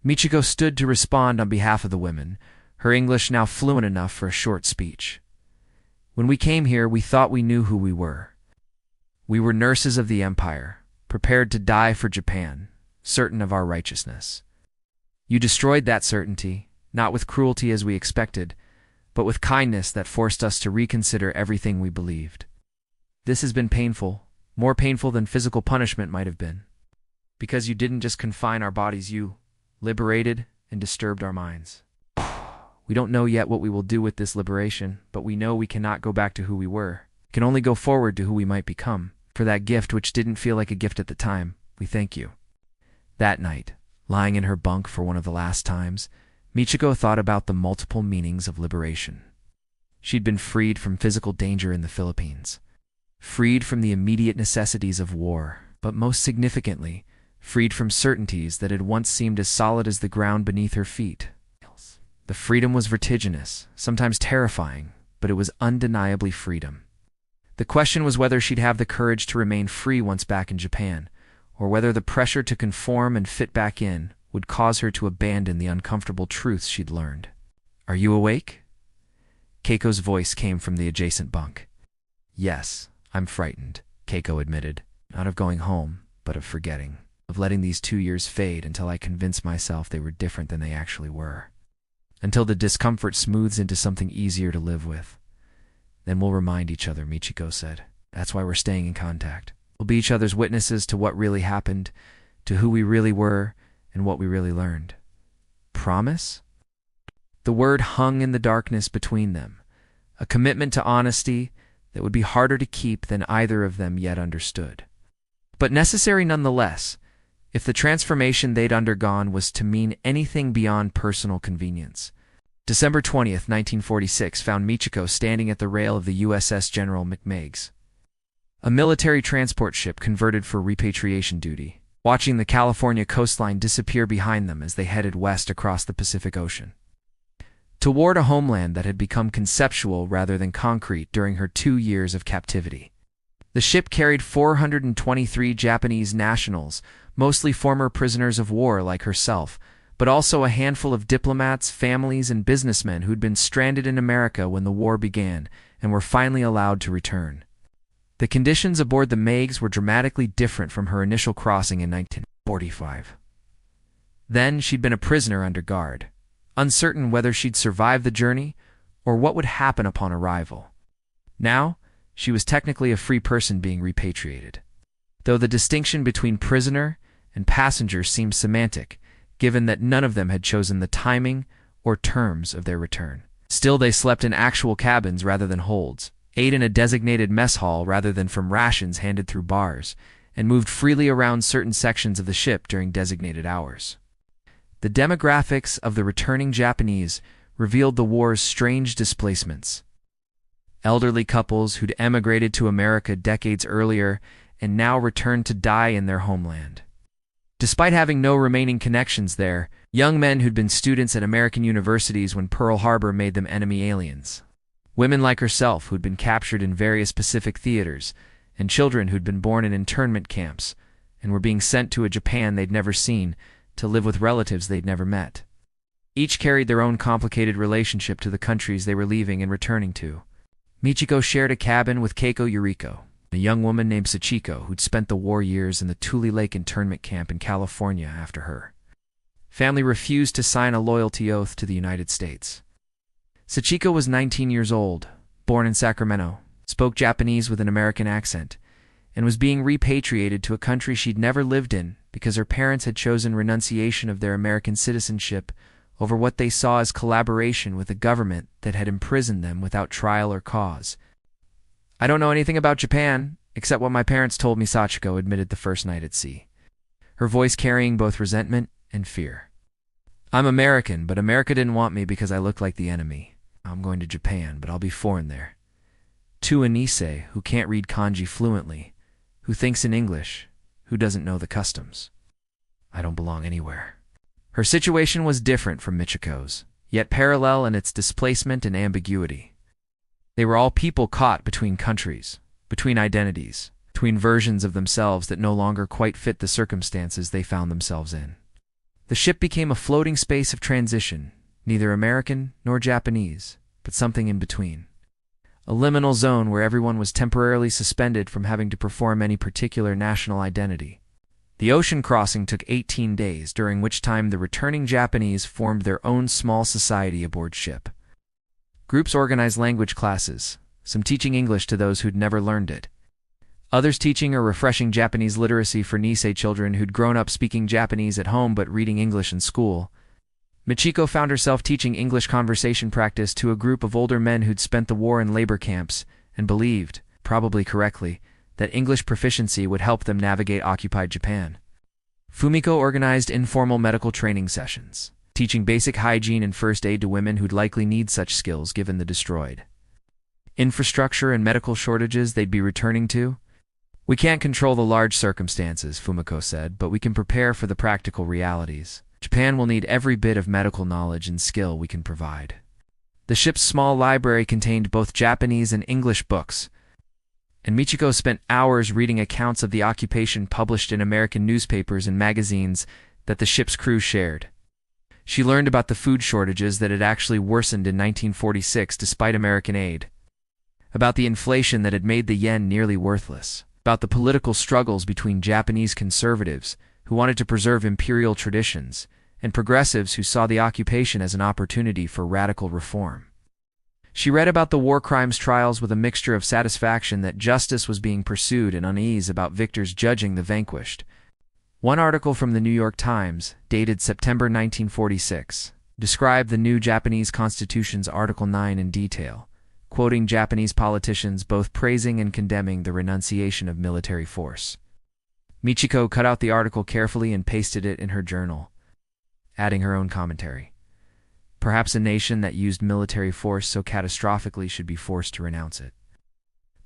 Michiko stood to respond on behalf of the women, her English now fluent enough for a short speech. "When we came here, we thought we knew who we were. We were nurses of the empire, prepared to die for Japan, certain of our righteousness. You destroyed that certainty, not with cruelty as we expected, but with kindness that forced us to reconsider everything we believed. This has been painful, more painful than physical punishment might have been. Because you didn't just confine our bodies, you liberated and disturbed our minds. We don't know yet what we will do with this liberation, but we know we cannot go back to who we were. We can only go forward to who we might become. For that gift, which didn't feel like a gift at the time, we thank you." That night, lying in her bunk for one of the last times, Michiko thought about the multiple meanings of liberation. She'd been freed from physical danger in the Philippines, freed from the immediate necessities of war, but most significantly, freed from certainties that had once seemed as solid as the ground beneath her feet. The freedom was vertiginous, sometimes terrifying, but it was undeniably freedom. The question was whether she'd have the courage to remain free once back in Japan, or whether the pressure to conform and fit back in would cause her to abandon the uncomfortable truths she'd learned. "Are you awake?" Keiko's voice came from the adjacent bunk. "Yes, I'm frightened," Keiko admitted, not of going home, but of forgetting, of letting these 2 years fade until I convinced myself they were different than they actually were. Until the discomfort smooths into something easier to live with. Then we'll remind each other, Michiko said. That's why we're staying in contact. We'll be each other's witnesses to what really happened, to who we really were, and what we really learned. Promise? The word hung in the darkness between them, a commitment to honesty that would be harder to keep than either of them yet understood. but necessary nonetheless, if the transformation they'd undergone was to mean anything beyond personal convenience. December 20th, 1946 found Michiko standing at the rail of the USS General McMeigs, a military transport ship converted for repatriation duty, watching the California coastline disappear behind them as they headed west across the Pacific Ocean, toward a homeland that had become conceptual rather than concrete during her 2 years of captivity. The ship carried 423 Japanese nationals, mostly former prisoners of war like herself, but also a handful of diplomats, families, and businessmen who'd been stranded in America when the war began and were finally allowed to return. The conditions aboard the Meigs were dramatically different from her initial crossing in 1945. Then she'd been a prisoner under guard, uncertain whether she'd survive the journey or what would happen upon arrival. Now, she was technically a free person being repatriated, though the distinction between prisoner and passenger seemed semantic, given that none of them had chosen the timing or terms of their return. Still, they slept in actual cabins rather than holds, ate in a designated mess hall rather than from rations handed through bars, and moved freely around certain sections of the ship during designated hours. The demographics of the returning Japanese revealed the war's strange displacements. Elderly couples who'd emigrated to America decades earlier and now returned to die in their homeland. Despite having no remaining connections there, young men who'd been students at American universities when Pearl Harbor made them enemy aliens. Women like herself who'd been captured in various Pacific theaters, and children who'd been born in internment camps and were being sent to a Japan they'd never seen to live with relatives they'd never met. Each carried their own complicated relationship to the countries they were leaving and returning to. Michiko shared a cabin with Keiko Yuriko, a young woman named Sachiko who'd spent the war years in the Tule Lake internment camp in California after her family refused to sign a loyalty oath to the United States. Sachiko was 19 years old, born in Sacramento, spoke Japanese with an American accent, and was being repatriated to a country she'd never lived in because her parents had chosen renunciation of their American citizenship over what they saw as collaboration with a government that had imprisoned them without trial or cause. "I don't know anything about Japan, except what my parents told me," Sachiko admitted the first night at sea, her voice carrying both resentment and fear. "I'm American, but America didn't want me because I looked like the enemy. I'm going to Japan, but I'll be foreign there. To a Nisei who can't read kanji fluently, who thinks in English, who doesn't know the customs. I don't belong anywhere." Her situation was different from Michiko's, yet parallel in its displacement and ambiguity. They were all people caught between countries, between identities, between versions of themselves that no longer quite fit the circumstances they found themselves in. The ship became a floating space of transition, neither American nor Japanese, but something in between. A liminal zone where everyone was temporarily suspended from having to perform any particular national identity. The ocean crossing took 18 days, during which time the returning Japanese formed their own small society aboard ship. Groups organized language classes, some teaching English to those who'd never learned it, others teaching or refreshing Japanese literacy for Nisei children who'd grown up speaking Japanese at home but reading English in school. Michiko found herself teaching English conversation practice to a group of older men who'd spent the war in labor camps and believed, probably correctly, that English proficiency would help them navigate occupied Japan. Fumiko organized informal medical training sessions, teaching basic hygiene and first aid to women who'd likely need such skills given the destroyed infrastructure and medical shortages they'd be returning to. "We can't control the large circumstances," Fumiko said, "but we can prepare for the practical realities. Japan will need every bit of medical knowledge and skill we can provide." The ship's small library contained both Japanese and English books, and Michiko spent hours reading accounts of the occupation published in American newspapers and magazines that the ship's crew shared. She learned about the food shortages that had actually worsened in 1946 despite American aid, about the inflation that had made the yen nearly worthless, about the political struggles between Japanese conservatives who wanted to preserve imperial traditions and progressives who saw the occupation as an opportunity for radical reform. She read about the war crimes trials with a mixture of satisfaction that justice was being pursued and unease about victors judging the vanquished. One article from the New York Times, dated September 1946, described the new Japanese Constitution's Article 9 in detail, quoting Japanese politicians both praising and condemning the renunciation of military force. Michiko cut out the article carefully and pasted it in her journal, adding her own commentary. Perhaps a nation that used military force so catastrophically should be forced to renounce it.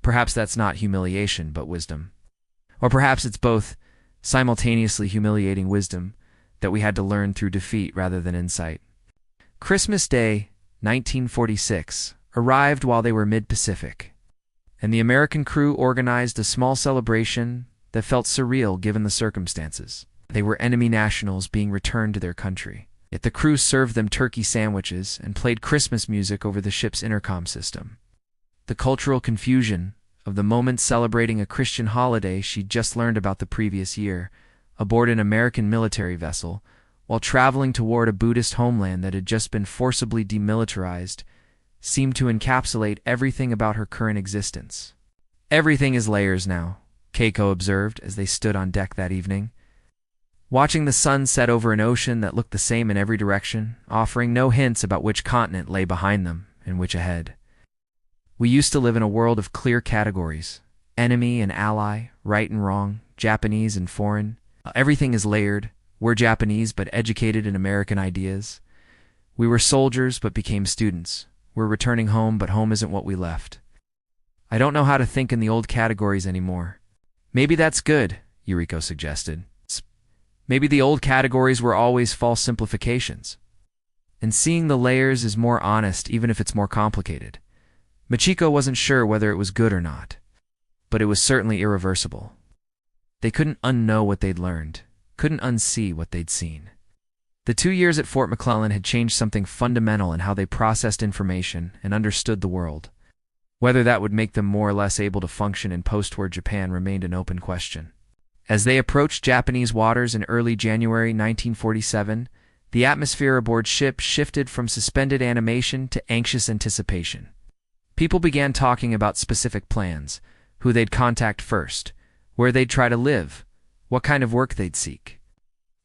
Perhaps that's not humiliation, but wisdom. Or perhaps it's both, simultaneously humiliating wisdom that we had to learn through defeat rather than insight. Christmas Day, 1946, arrived while they were mid-Pacific, and the American crew organized a small celebration that felt surreal given the circumstances. They were enemy nationals being returned to their country. Yet the crew served them turkey sandwiches and played Christmas music over the ship's intercom system. The cultural confusion of the moment celebrating a Christian holiday she'd just learned about the previous year, aboard an American military vessel, while traveling toward a Buddhist homeland that had just been forcibly demilitarized, seemed to encapsulate everything about her current existence. "Everything is layers now," Keiko observed as they stood on deck that evening, watching the sun set over an ocean that looked the same in every direction, offering no hints about which continent lay behind them and which ahead. "We used to live in a world of clear categories: enemy and ally, right and wrong, Japanese and foreign. Everything is layered. We're Japanese but educated in American ideas. We were soldiers but became students. We're returning home, but home isn't what we left. I don't know how to think in the old categories anymore." "Maybe that's good," Yuriko suggested. "Maybe the old categories were always false simplifications. And seeing the layers is more honest, even if it's more complicated." Michiko wasn't sure whether it was good or not, but it was certainly irreversible. They couldn't unknow what they'd learned, couldn't unsee what they'd seen. The 2 years at Fort McClellan had changed something fundamental in how they processed information and understood the world. Whether that would make them more or less able to function in post-war Japan remained an open question. As they approached Japanese waters in early January 1947, the atmosphere aboard ship shifted from suspended animation to anxious anticipation. People began talking about specific plans: who they'd contact first, where they'd try to live, what kind of work they'd seek.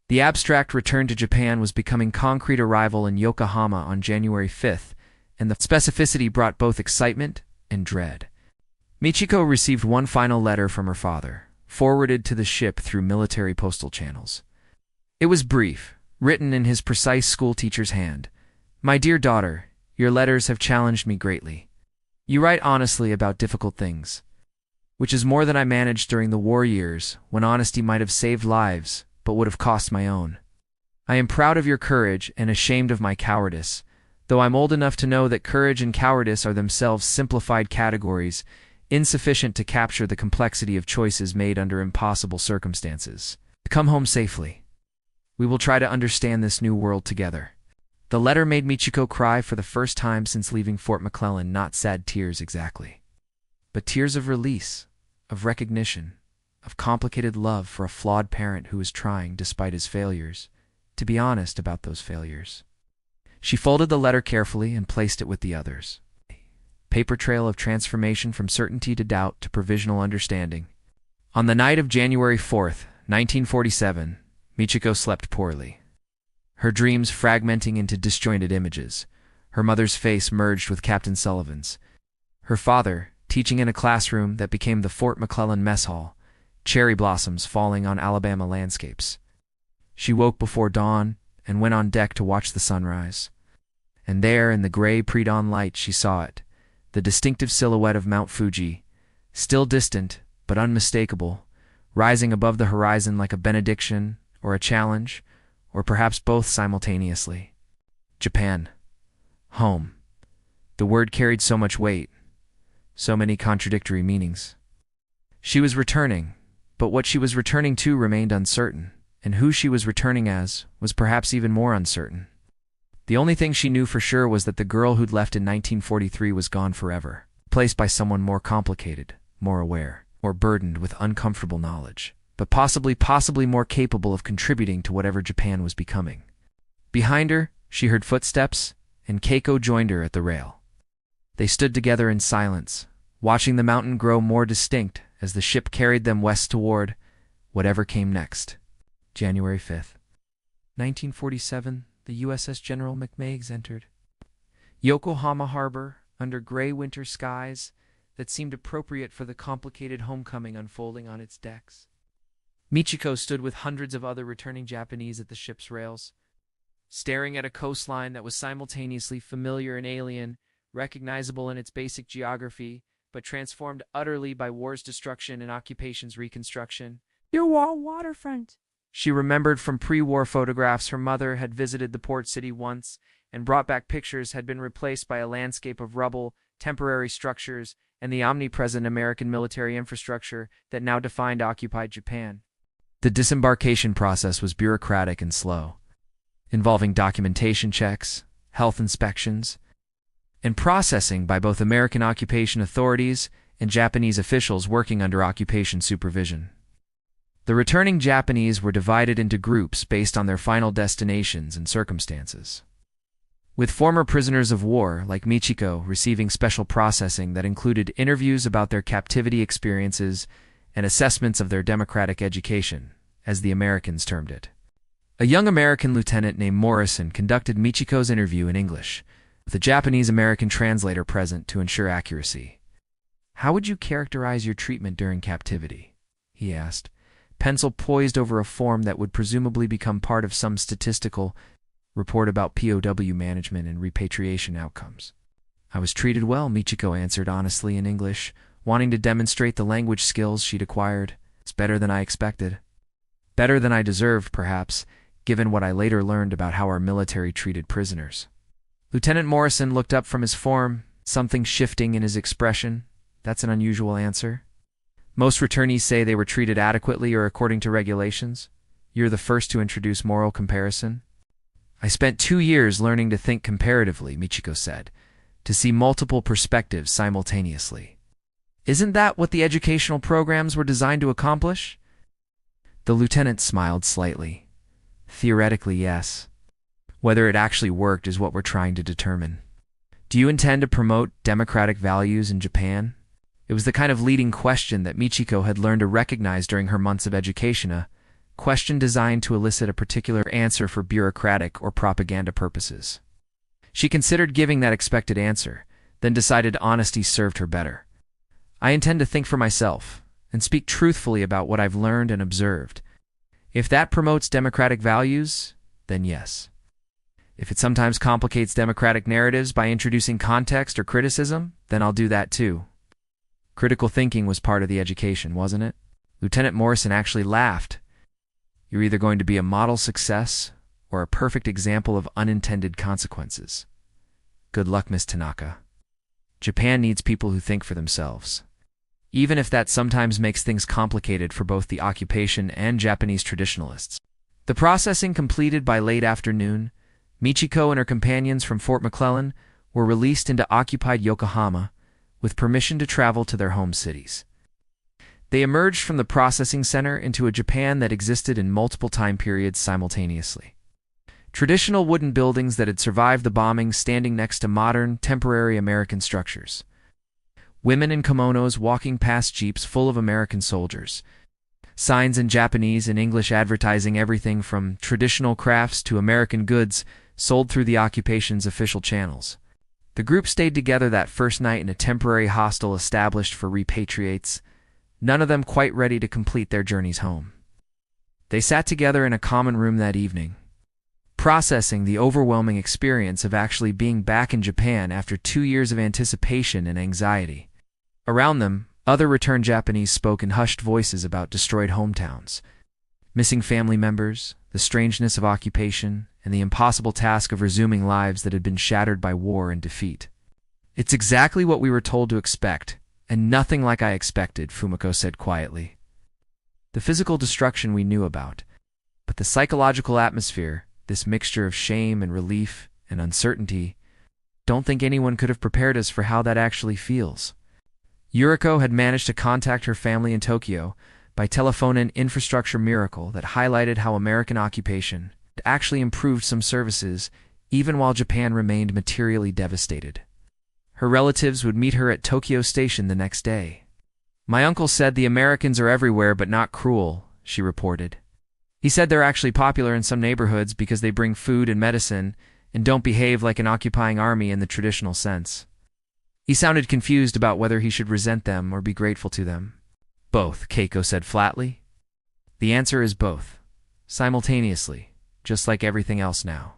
The abstract return to Japan was becoming concrete arrival in Yokohama on January 5th, and the specificity brought both excitement and dread. Michiko received one final letter from her father, forwarded to the ship through military postal channels. It was brief, written in his precise schoolteacher's hand. "My dear daughter, your letters have challenged me greatly. You write honestly about difficult things, which is more than I managed during the war years, when honesty might have saved lives, but would have cost my own. I am proud of your courage and ashamed of my cowardice, though I'm old enough to know that courage and cowardice are themselves simplified categories, insufficient to capture the complexity of choices made under impossible circumstances. Come home safely. We will try to understand this new world together." The letter made Michiko cry for the first time since leaving Fort McClellan, not sad tears exactly, but tears of release, of recognition, of complicated love for a flawed parent who was trying, despite his failures, to be honest about those failures. She folded the letter carefully and placed it with the others. Paper trail of transformation from certainty to doubt to provisional understanding. On the night of January 4th, 1947, Michiko slept poorly. Her dreams fragmenting into disjointed images, her mother's face merged with Captain Sullivan's, her father teaching in a classroom that became the Fort McClellan mess hall, cherry blossoms falling on Alabama landscapes. She woke before dawn and went on deck to watch the sunrise. And there, in the gray pre-dawn light, she saw it, the distinctive silhouette of Mount Fuji, still distant but unmistakable, rising above the horizon like a benediction or a challenge, or perhaps both simultaneously. Japan. Home. The word carried so much weight, so many contradictory meanings. She was returning, but what she was returning to remained uncertain, and who she was returning as was perhaps even more uncertain. The only thing she knew for sure was that the girl who'd left in 1943 was gone forever, replaced by someone more complicated, more aware, more burdened with uncomfortable knowledge, but possibly more capable of contributing to whatever Japan was becoming. Behind her, she heard footsteps, and Keiko joined her at the rail. They stood together in silence, watching the mountain grow more distinct as the ship carried them west toward whatever came next. January 5th, 1947, the USS General McMeigs entered Yokohama Harbor under gray winter skies that seemed appropriate for the complicated homecoming unfolding on its decks. Michiko stood with hundreds of other returning Japanese at the ship's rails, staring at a coastline that was simultaneously familiar and alien, recognizable in its basic geography, but transformed utterly by war's destruction and occupation's reconstruction. Your waterfront. She remembered from pre-war photographs her mother had visited the port city once and brought back pictures had been replaced by a landscape of rubble, temporary structures, and the omnipresent American military infrastructure that now defined occupied Japan. The disembarkation process was bureaucratic and slow, involving documentation checks, health inspections, and processing by both American occupation authorities and Japanese officials working under occupation supervision. The returning Japanese were divided into groups based on their final destinations and circumstances, with former prisoners of war like Michiko receiving special processing that included interviews about their captivity experiences and assessments of their democratic education, as the Americans termed it. A young American lieutenant named Morrison conducted Michiko's interview in English, with a Japanese-American translator present to ensure accuracy. "How would you characterize your treatment during captivity?" he asked, pencil poised over a form that would presumably become part of some statistical report about POW management and repatriation outcomes. "I was treated well," Michiko answered honestly in English, wanting to demonstrate the language skills she'd acquired. "It's better than I expected. Better than I deserved, perhaps, given what I later learned about how our military treated prisoners." Lieutenant Morrison looked up from his form, something shifting in his expression. "That's an unusual answer. Most returnees say they were treated adequately or according to regulations. You're the first to introduce moral comparison." "I spent 2 years learning to think comparatively," Michiko said, "to see multiple perspectives simultaneously. Isn't that what the educational programs were designed to accomplish?" The lieutenant smiled slightly. "Theoretically, yes. Whether it actually worked is what we're trying to determine." "Do you intend to promote democratic values in Japan?" It was the kind of leading question that Michiko had learned to recognize during her months of education, a question designed to elicit a particular answer for bureaucratic or propaganda purposes. She considered giving that expected answer, then decided honesty served her better. "I intend to think for myself and speak truthfully about what I've learned and observed. If that promotes democratic values, then yes. If it sometimes complicates democratic narratives by introducing context or criticism, then I'll do that too." Critical thinking was part of the education, wasn't it? Lieutenant Morrison actually laughed. "You're either going to be a model success or a perfect example of unintended consequences. Good luck, Miss Tanaka. Japan needs people who think for themselves, even if that sometimes makes things complicated for both the occupation and Japanese traditionalists." The processing completed by late afternoon, Michiko and her companions from Fort McClellan were released into occupied Yokohama with permission to travel to their home cities. They emerged from the processing center into a Japan that existed in multiple time periods simultaneously. Traditional wooden buildings that had survived the bombing standing next to modern, temporary American structures. Women in kimonos walking past jeeps full of American soldiers. Signs in Japanese and English advertising everything from traditional crafts to American goods sold through the occupation's official channels. The group stayed together that first night in a temporary hostel established for repatriates, none of them quite ready to complete their journeys home. They sat together in a common room that evening, processing the overwhelming experience of actually being back in Japan after 2 years of anticipation and anxiety. Around them, other returned Japanese spoke in hushed voices about destroyed hometowns, missing family members, the strangeness of occupation, and the impossible task of resuming lives that had been shattered by war and defeat. "It's exactly what we were told to expect, and nothing like I expected," Fumiko said quietly. "The physical destruction we knew about, but the psychological atmosphere, this mixture of shame and relief and uncertainty, don't think anyone could have prepared us for how that actually feels." Yuriko had managed to contact her family in Tokyo by telephone, an infrastructure miracle that highlighted how American occupation had actually improved some services even while Japan remained materially devastated. Her relatives would meet her at Tokyo Station the next day. "My uncle said the Americans are everywhere but not cruel," she reported. "He said they're actually popular in some neighborhoods because they bring food and medicine and don't behave like an occupying army in the traditional sense." He sounded confused about whether he should resent them or be grateful to them. "Both," Keiko said flatly. The answer is both, simultaneously, just like everything else now.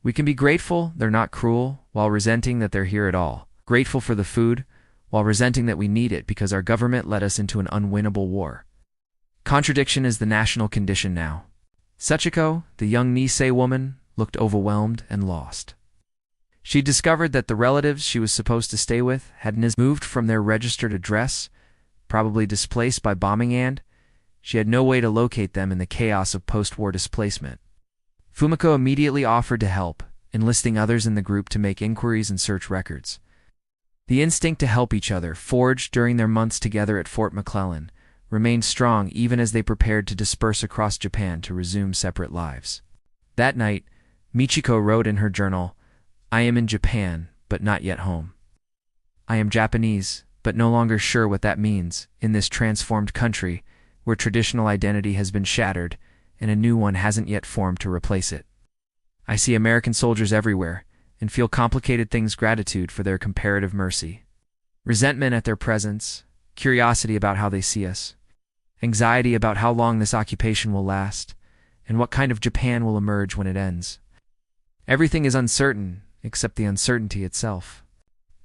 We can be grateful they're not cruel, while resenting that they're here at all. Grateful for the food, while resenting that we need it because our government led us into an unwinnable war. Contradiction is the national condition now. Sachiko, the young Nisei woman, looked overwhelmed and lost. She discovered that the relatives she was supposed to stay with had moved from their registered address, probably displaced by bombing, and she had no way to locate them in the chaos of post-war displacement. Fumiko immediately offered to help, enlisting others in the group to make inquiries and search records. The instinct to help each other, forged during their months together at Fort McClellan, remained strong even as they prepared to disperse across Japan to resume separate lives. That night, Michiko wrote in her journal, "I am in Japan, but not yet home. I am Japanese, but no longer sure what that means in this transformed country where traditional identity has been shattered and a new one hasn't yet formed to replace it. I see American soldiers everywhere and feel complicated things: gratitude for their comparative mercy, resentment at their presence, curiosity about how they see us, anxiety about how long this occupation will last, and what kind of Japan will emerge when it ends. Everything is uncertain, except the uncertainty itself."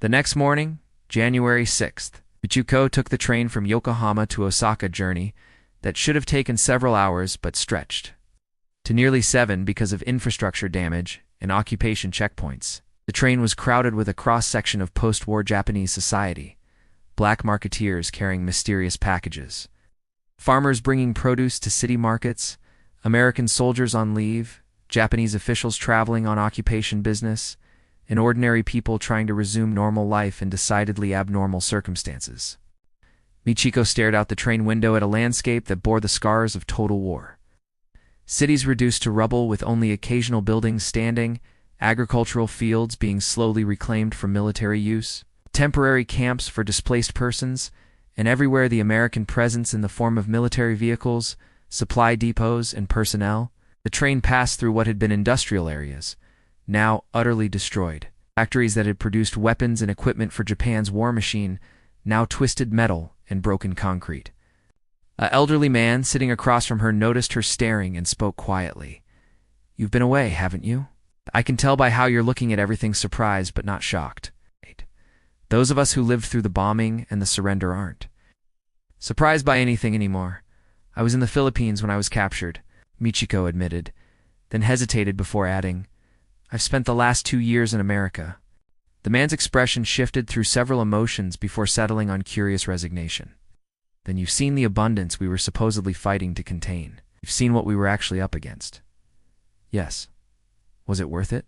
The next morning, January 6th, Michiko took the train from Yokohama to Osaka, journey that should have taken several hours but stretched to nearly 7 because of infrastructure damage and occupation checkpoints. The train was crowded with a cross-section of post-war Japanese society: black marketeers carrying mysterious packages, farmers bringing produce to city markets, American soldiers on leave, Japanese officials traveling on occupation business, and ordinary people trying to resume normal life in decidedly abnormal circumstances. Michiko stared out the train window at a landscape that bore the scars of total war. Cities reduced to rubble with only occasional buildings standing, agricultural fields being slowly reclaimed for military use, temporary camps for displaced persons, and everywhere the American presence in the form of military vehicles, supply depots, and personnel. The train passed through what had been industrial areas, now utterly destroyed. Factories that had produced weapons and equipment for Japan's war machine, now twisted metal and broken concrete. An elderly man sitting across from her noticed her staring and spoke quietly. "You've been away, haven't you? I can tell by how you're looking at everything, surprised but not shocked. Those of us who lived through the bombing and the surrender aren't surprised by anything anymore. I was in the Philippines when I was captured," Michiko admitted, then hesitated before adding, "I've spent the last 2 years in America." The man's expression shifted through several emotions before settling on curious resignation. "Then you've seen the abundance we were supposedly fighting to contain. You've seen what we were actually up against." "Yes. Was it worth it?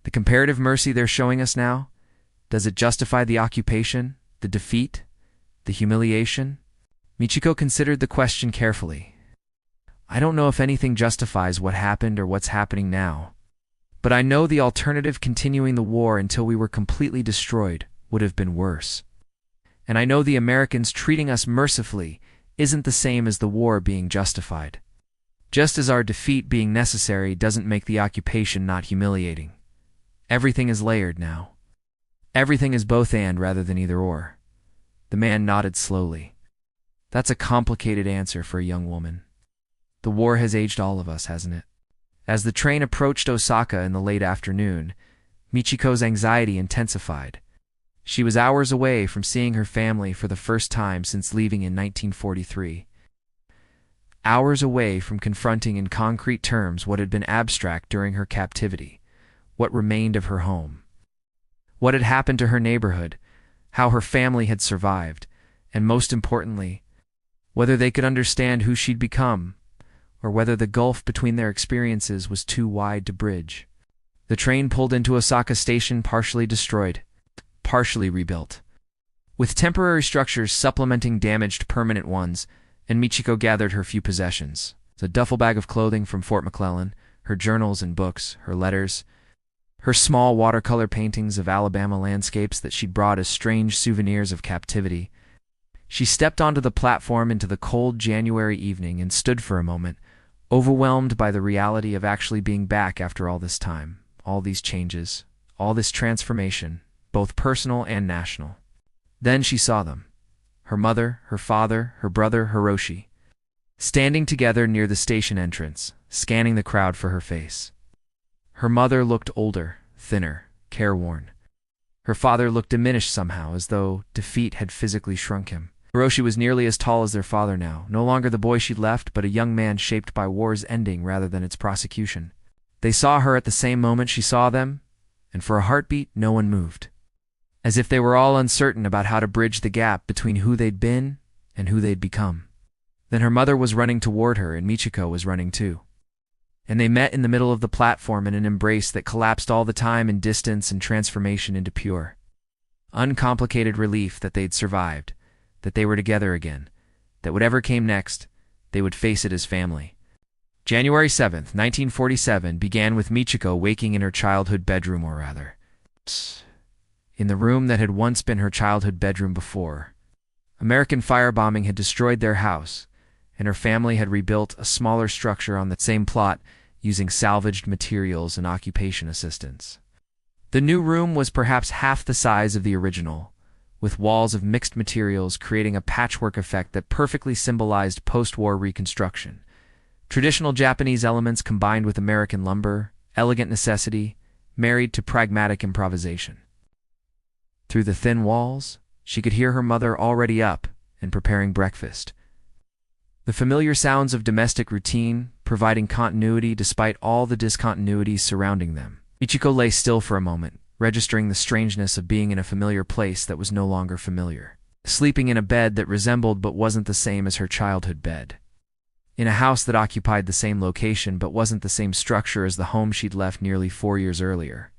The comparative mercy they're showing us now? Does it justify the occupation, the defeat, the humiliation?" Michiko considered the question carefully. "I don't know if anything justifies what happened or what's happening now. But I know the alternative, continuing the war until we were completely destroyed, would have been worse. And I know the Americans treating us mercifully isn't the same as the war being justified. Just as our defeat being necessary doesn't make the occupation not humiliating. Everything is layered now. Everything is both and rather than either or." The man nodded slowly. "That's a complicated answer for a young woman. The war has aged all of us, hasn't it?" As the train approached Osaka in the late afternoon, Michiko's anxiety intensified. She was hours away from seeing her family for the first time since leaving in 1943. Hours away from confronting in concrete terms what had been abstract during her captivity, what remained of her home. What had happened to her neighborhood, how her family had survived, and most importantly, whether they could understand who she'd become, or whether the gulf between their experiences was too wide to bridge. The train pulled into Osaka Station, partially destroyed, partially rebuilt, with temporary structures supplementing damaged permanent ones, and Michiko gathered her few possessions: a duffel bag of clothing from Fort McClellan, her journals and books, her letters, her small watercolor paintings of Alabama landscapes that she'd brought as strange souvenirs of captivity. She stepped onto the platform into the cold January evening and stood for a moment, overwhelmed by the reality of actually being back after all this time, all these changes, all this transformation, both personal and national. Then she saw them: her mother, her father, her brother Hiroshi. standing together near the station entrance, scanning the crowd for her face. Her mother looked older, thinner, careworn. Her father looked diminished somehow, as though defeat had physically shrunk him. Hiroshi was nearly as tall as their father now, no longer the boy she'd left, but a young man shaped by war's ending rather than its prosecution. They saw her at the same moment she saw them, and for a heartbeat no one moved, as if they were all uncertain about how to bridge the gap between who they'd been and who they'd become. Then her mother was running toward her, and Michiko was running too. And they met in the middle of the platform in an embrace that collapsed all the time in distance and transformation into pure, uncomplicated relief that they'd survived, that they were together again, that whatever came next, they would face it as family. January 7th, 1947 began with Michiko waking in her childhood bedroom, or rather, in the room that had once been her childhood bedroom before. American firebombing had destroyed their house, and her family had rebuilt a smaller structure on the same plot using salvaged materials and occupation assistance. The new room was perhaps half the size of the original, with walls of mixed materials creating a patchwork effect that perfectly symbolized post-war reconstruction. Traditional Japanese elements combined with American lumber, elegant necessity, married to pragmatic improvisation. Through the thin walls, she could hear her mother already up and preparing breakfast. The familiar sounds of domestic routine, providing continuity despite all the discontinuities surrounding them. Michiko lay still for a moment, registering the strangeness of being in a familiar place that was no longer familiar. Sleeping in a bed that resembled but wasn't the same as her childhood bed. In a house that occupied the same location but wasn't the same structure as the home she'd left nearly 4 years earlier.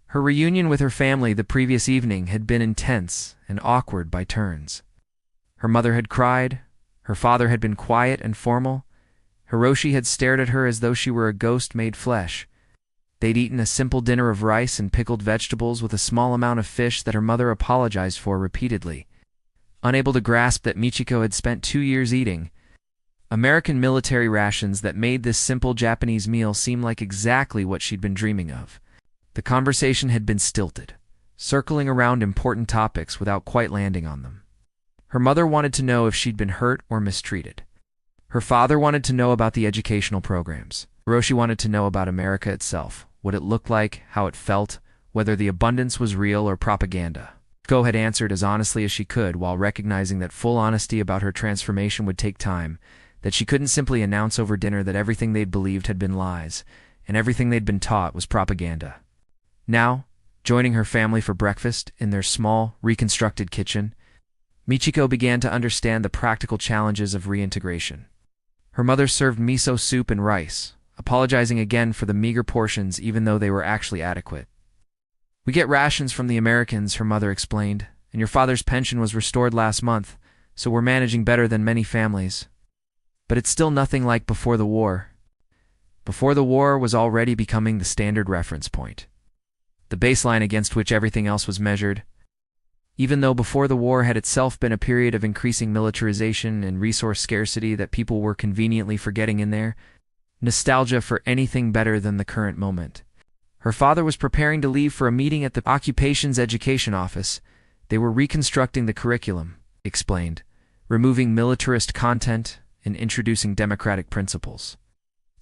Her reunion with her family the previous evening had been intense and awkward by turns. Her mother had cried, her father had been quiet and formal, Hiroshi had stared at her as though she were a ghost made flesh. They'd eaten a simple dinner of rice and pickled vegetables with a small amount of fish that her mother apologized for repeatedly. Unable to grasp that Michiko had spent 2 years eating American military rations that made this simple Japanese meal seem like exactly what she'd been dreaming of. The conversation had been stilted, circling around important topics without quite landing on them. Her mother wanted to know if she'd been hurt or mistreated. Her father wanted to know about the educational programs. Hiroshi wanted to know about America itself, what it looked like, how it felt, whether the abundance was real or propaganda. Go had answered as honestly as she could, while recognizing that full honesty about her transformation would take time, that she couldn't simply announce over dinner that everything they'd believed had been lies, and everything they'd been taught was propaganda. Now, joining her family for breakfast in their small, reconstructed kitchen, Michiko began to understand the practical challenges of reintegration. Her mother served miso soup and rice, apologizing again for the meager portions even though they were actually adequate. "We get rations from the Americans," her mother explained, "and your father's pension was restored last month, so we're managing better than many families. But it's still nothing like before the war." Before the war was already becoming the standard reference point, the baseline against which everything else was measured. Even though before the war had itself been a period of increasing militarization and resource scarcity that people were conveniently forgetting in there, nostalgia for anything better than the current moment. Her father was preparing to leave for a meeting at the Occupations Education Office. They were reconstructing the curriculum, he explained, removing militarist content and introducing democratic principles.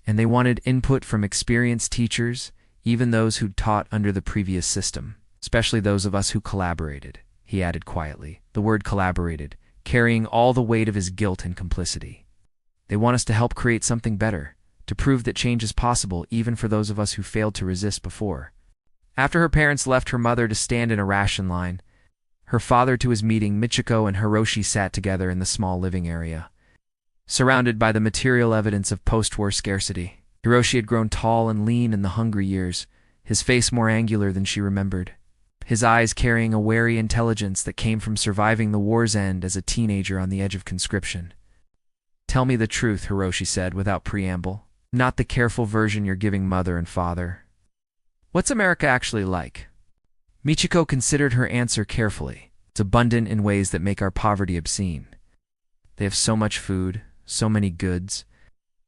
And they wanted input from experienced teachers, even those who'd taught under the previous system, especially those of us who collaborated, he added quietly, the word collaborated, carrying all the weight of his guilt and complicity. They want us to help create something better, to prove that change is possible even for those of us who failed to resist before. After her parents left her mother to stand in a ration line, her father to his meeting, Michiko and Hiroshi sat together in the small living area, surrounded by the material evidence of post-war scarcity. Hiroshi had grown tall and lean in the hungry years, his face more angular than she remembered, his eyes carrying a wary intelligence that came from surviving the war's end as a teenager on the edge of conscription. "Tell me the truth," Hiroshi said without preamble, "not the careful version you're giving mother and father. What's America actually like?" Michiko considered her answer carefully. "It's abundant in ways that make our poverty obscene. They have so much food, so many goods,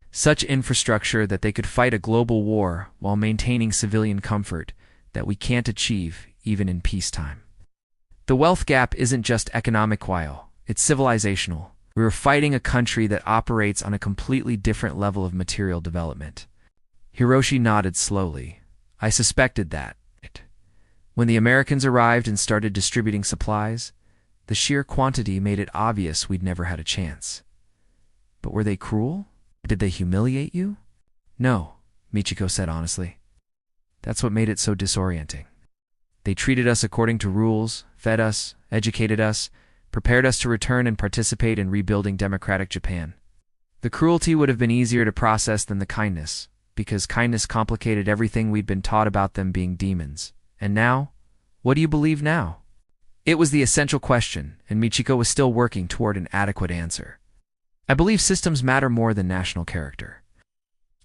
such infrastructure that they could fight a global war while maintaining civilian comfort that we can't achieve even in peacetime. The wealth gap isn't just economic, while it's civilizational. We were fighting a country that operates on a completely different level of material development. Hiroshi nodded slowly. I suspected that. When the Americans arrived and started distributing supplies, the sheer quantity made it obvious we'd never had a chance. But were they cruel? Did they humiliate you? No, Michiko said honestly. That's what made it so disorienting. They treated us according to rules, fed us, educated us, prepared us to return and participate in rebuilding democratic Japan. The cruelty would have been easier to process than the kindness, because kindness complicated everything we'd been taught about them being demons. And now? What do you believe now? It was the essential question, and Michiko was still working toward an adequate answer. I believe systems matter more than national character.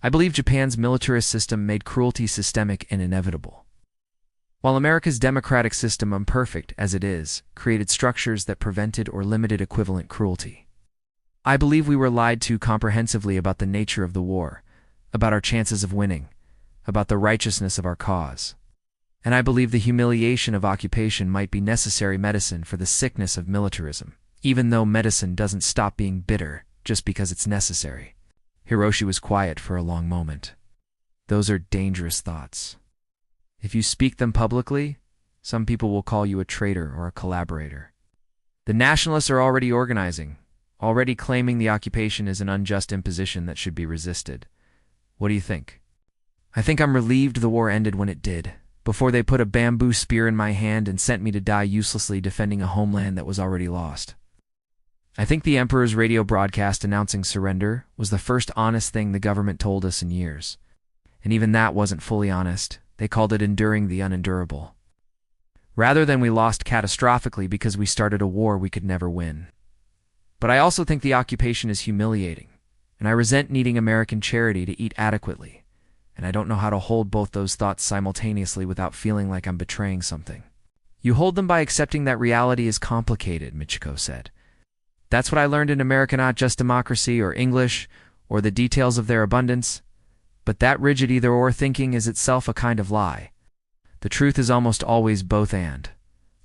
I believe Japan's militarist system made cruelty systemic and inevitable. While America's democratic system, imperfect as it is, created structures that prevented or limited equivalent cruelty. I believe we were lied to comprehensively about the nature of the war, about our chances of winning, about the righteousness of our cause. And I believe the humiliation of occupation might be necessary medicine for the sickness of militarism, even though medicine doesn't stop being bitter just because it's necessary. Hiroshi was quiet for a long moment. Those are dangerous thoughts. If you speak them publicly, some people will call you a traitor or a collaborator. The nationalists are already organizing, already claiming the occupation is an unjust imposition that should be resisted. What do you think? I think I'm relieved the war ended when it did, before they put a bamboo spear in my hand and sent me to die uselessly defending a homeland that was already lost. I think the Emperor's radio broadcast announcing surrender was the first honest thing the government told us in years. And even that wasn't fully honest. They called it enduring the unendurable. Rather than we lost catastrophically because we started a war we could never win. But I also think the occupation is humiliating, and I resent needing American charity to eat adequately, and I don't know how to hold both those thoughts simultaneously without feeling like I'm betraying something. You hold them by accepting that reality is complicated, Michiko said. That's what I learned in America, not just democracy or English or the details of their abundance. But that rigid either-or thinking is itself a kind of lie. The truth is almost always both and.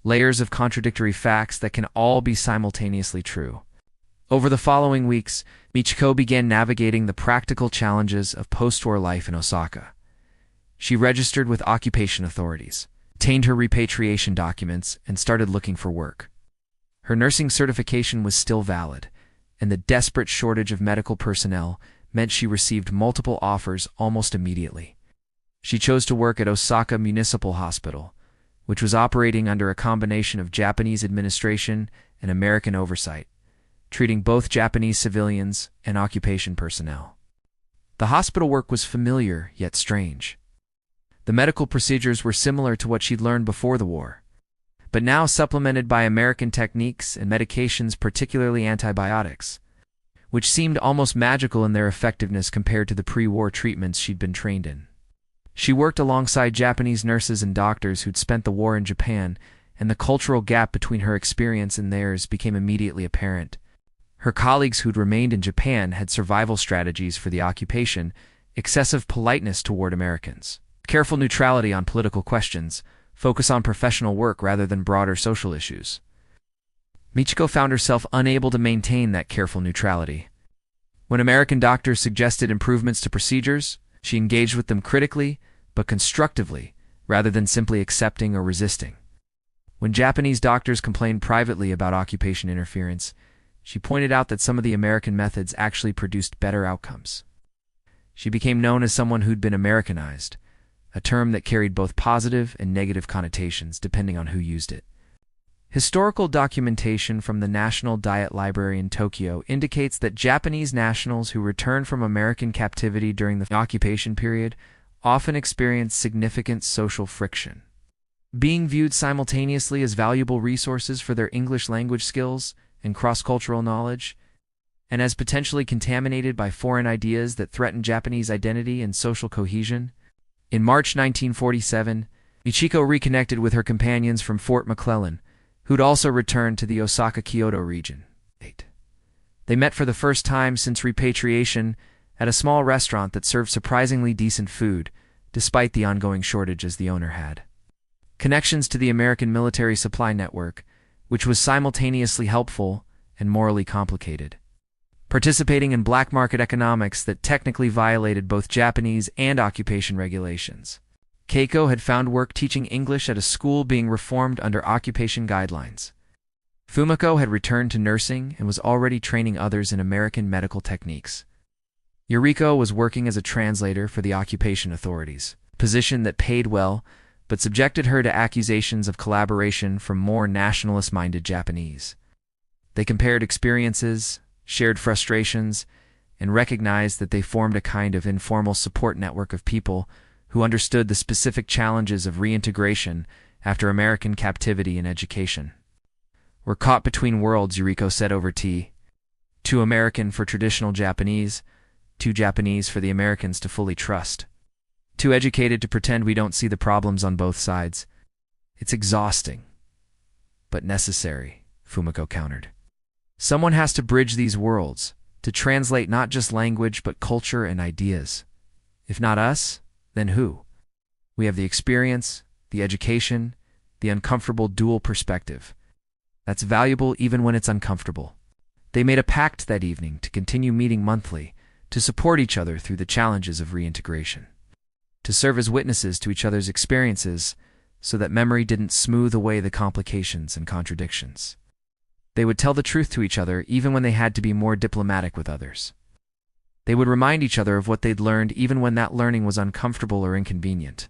Layers of contradictory facts that can all be simultaneously true. Over the following weeks, Michiko began navigating the practical challenges of post-war life in Osaka. She registered with occupation authorities, obtained her repatriation documents, and started looking for work. Her nursing certification was still valid, and the desperate shortage of medical personnel meant she received multiple offers almost immediately. She chose to work at Osaka Municipal Hospital, which was operating under a combination of Japanese administration and American oversight, treating both Japanese civilians and occupation personnel. The hospital work was familiar yet strange. The medical procedures were similar to what she'd learned before the war, but now supplemented by American techniques and medications, particularly antibiotics, which seemed almost magical in their effectiveness compared to the pre-war treatments she'd been trained in. She worked alongside Japanese nurses and doctors who'd spent the war in Japan, and the cultural gap between her experience and theirs became immediately apparent. Her colleagues who'd remained in Japan had survival strategies for the occupation, excessive politeness toward Americans, careful neutrality on political questions, focus on professional work rather than broader social issues. Michiko found herself unable to maintain that careful neutrality. When American doctors suggested improvements to procedures, she engaged with them critically, but constructively, rather than simply accepting or resisting. When Japanese doctors complained privately about occupation interference, she pointed out that some of the American methods actually produced better outcomes. She became known as someone who'd been Americanized, a term that carried both positive and negative connotations depending on who used it. Historical documentation from the National Diet Library in Tokyo indicates that Japanese nationals who returned from American captivity during the occupation period often experienced significant social friction. Being viewed simultaneously as valuable resources for their English language skills and cross-cultural knowledge, and as potentially contaminated by foreign ideas that threatened Japanese identity and social cohesion. In March 1947, Michiko reconnected with her companions from Fort McClellan, who'd also returned to the Osaka-Kyoto region. They met for the first time since repatriation at a small restaurant that served surprisingly decent food, despite the ongoing shortages the owner had. Connections to the American military supply network, which was simultaneously helpful and morally complicated. Participating in black market economics that technically violated both Japanese and occupation regulations. Keiko had found work teaching English at a school being reformed under occupation guidelines. Fumiko had returned to nursing and was already training others in American medical techniques. Yuriko was working as a translator for the occupation authorities, a position that paid well but subjected her to accusations of collaboration from more nationalist-minded Japanese. They compared experiences, shared frustrations, and recognized that they formed a kind of informal support network of people who understood the specific challenges of reintegration after American captivity and education. "We're caught between worlds," Yuriko said over tea. Too American for traditional Japanese, too Japanese for the Americans to fully trust. Too educated to pretend we don't see the problems on both sides. "It's exhausting, but necessary," Fumiko countered. "Someone has to bridge these worlds, to translate not just language but culture and ideas. If not us, then who? We have the experience, the education, the uncomfortable dual perspective. That's valuable even when it's uncomfortable." They made a pact that evening to continue meeting monthly, to support each other through the challenges of reintegration, to serve as witnesses to each other's experiences so that memory didn't smooth away the complications and contradictions. They would tell the truth to each other even when they had to be more diplomatic with others. They would remind each other of what they'd learned even when that learning was uncomfortable or inconvenient.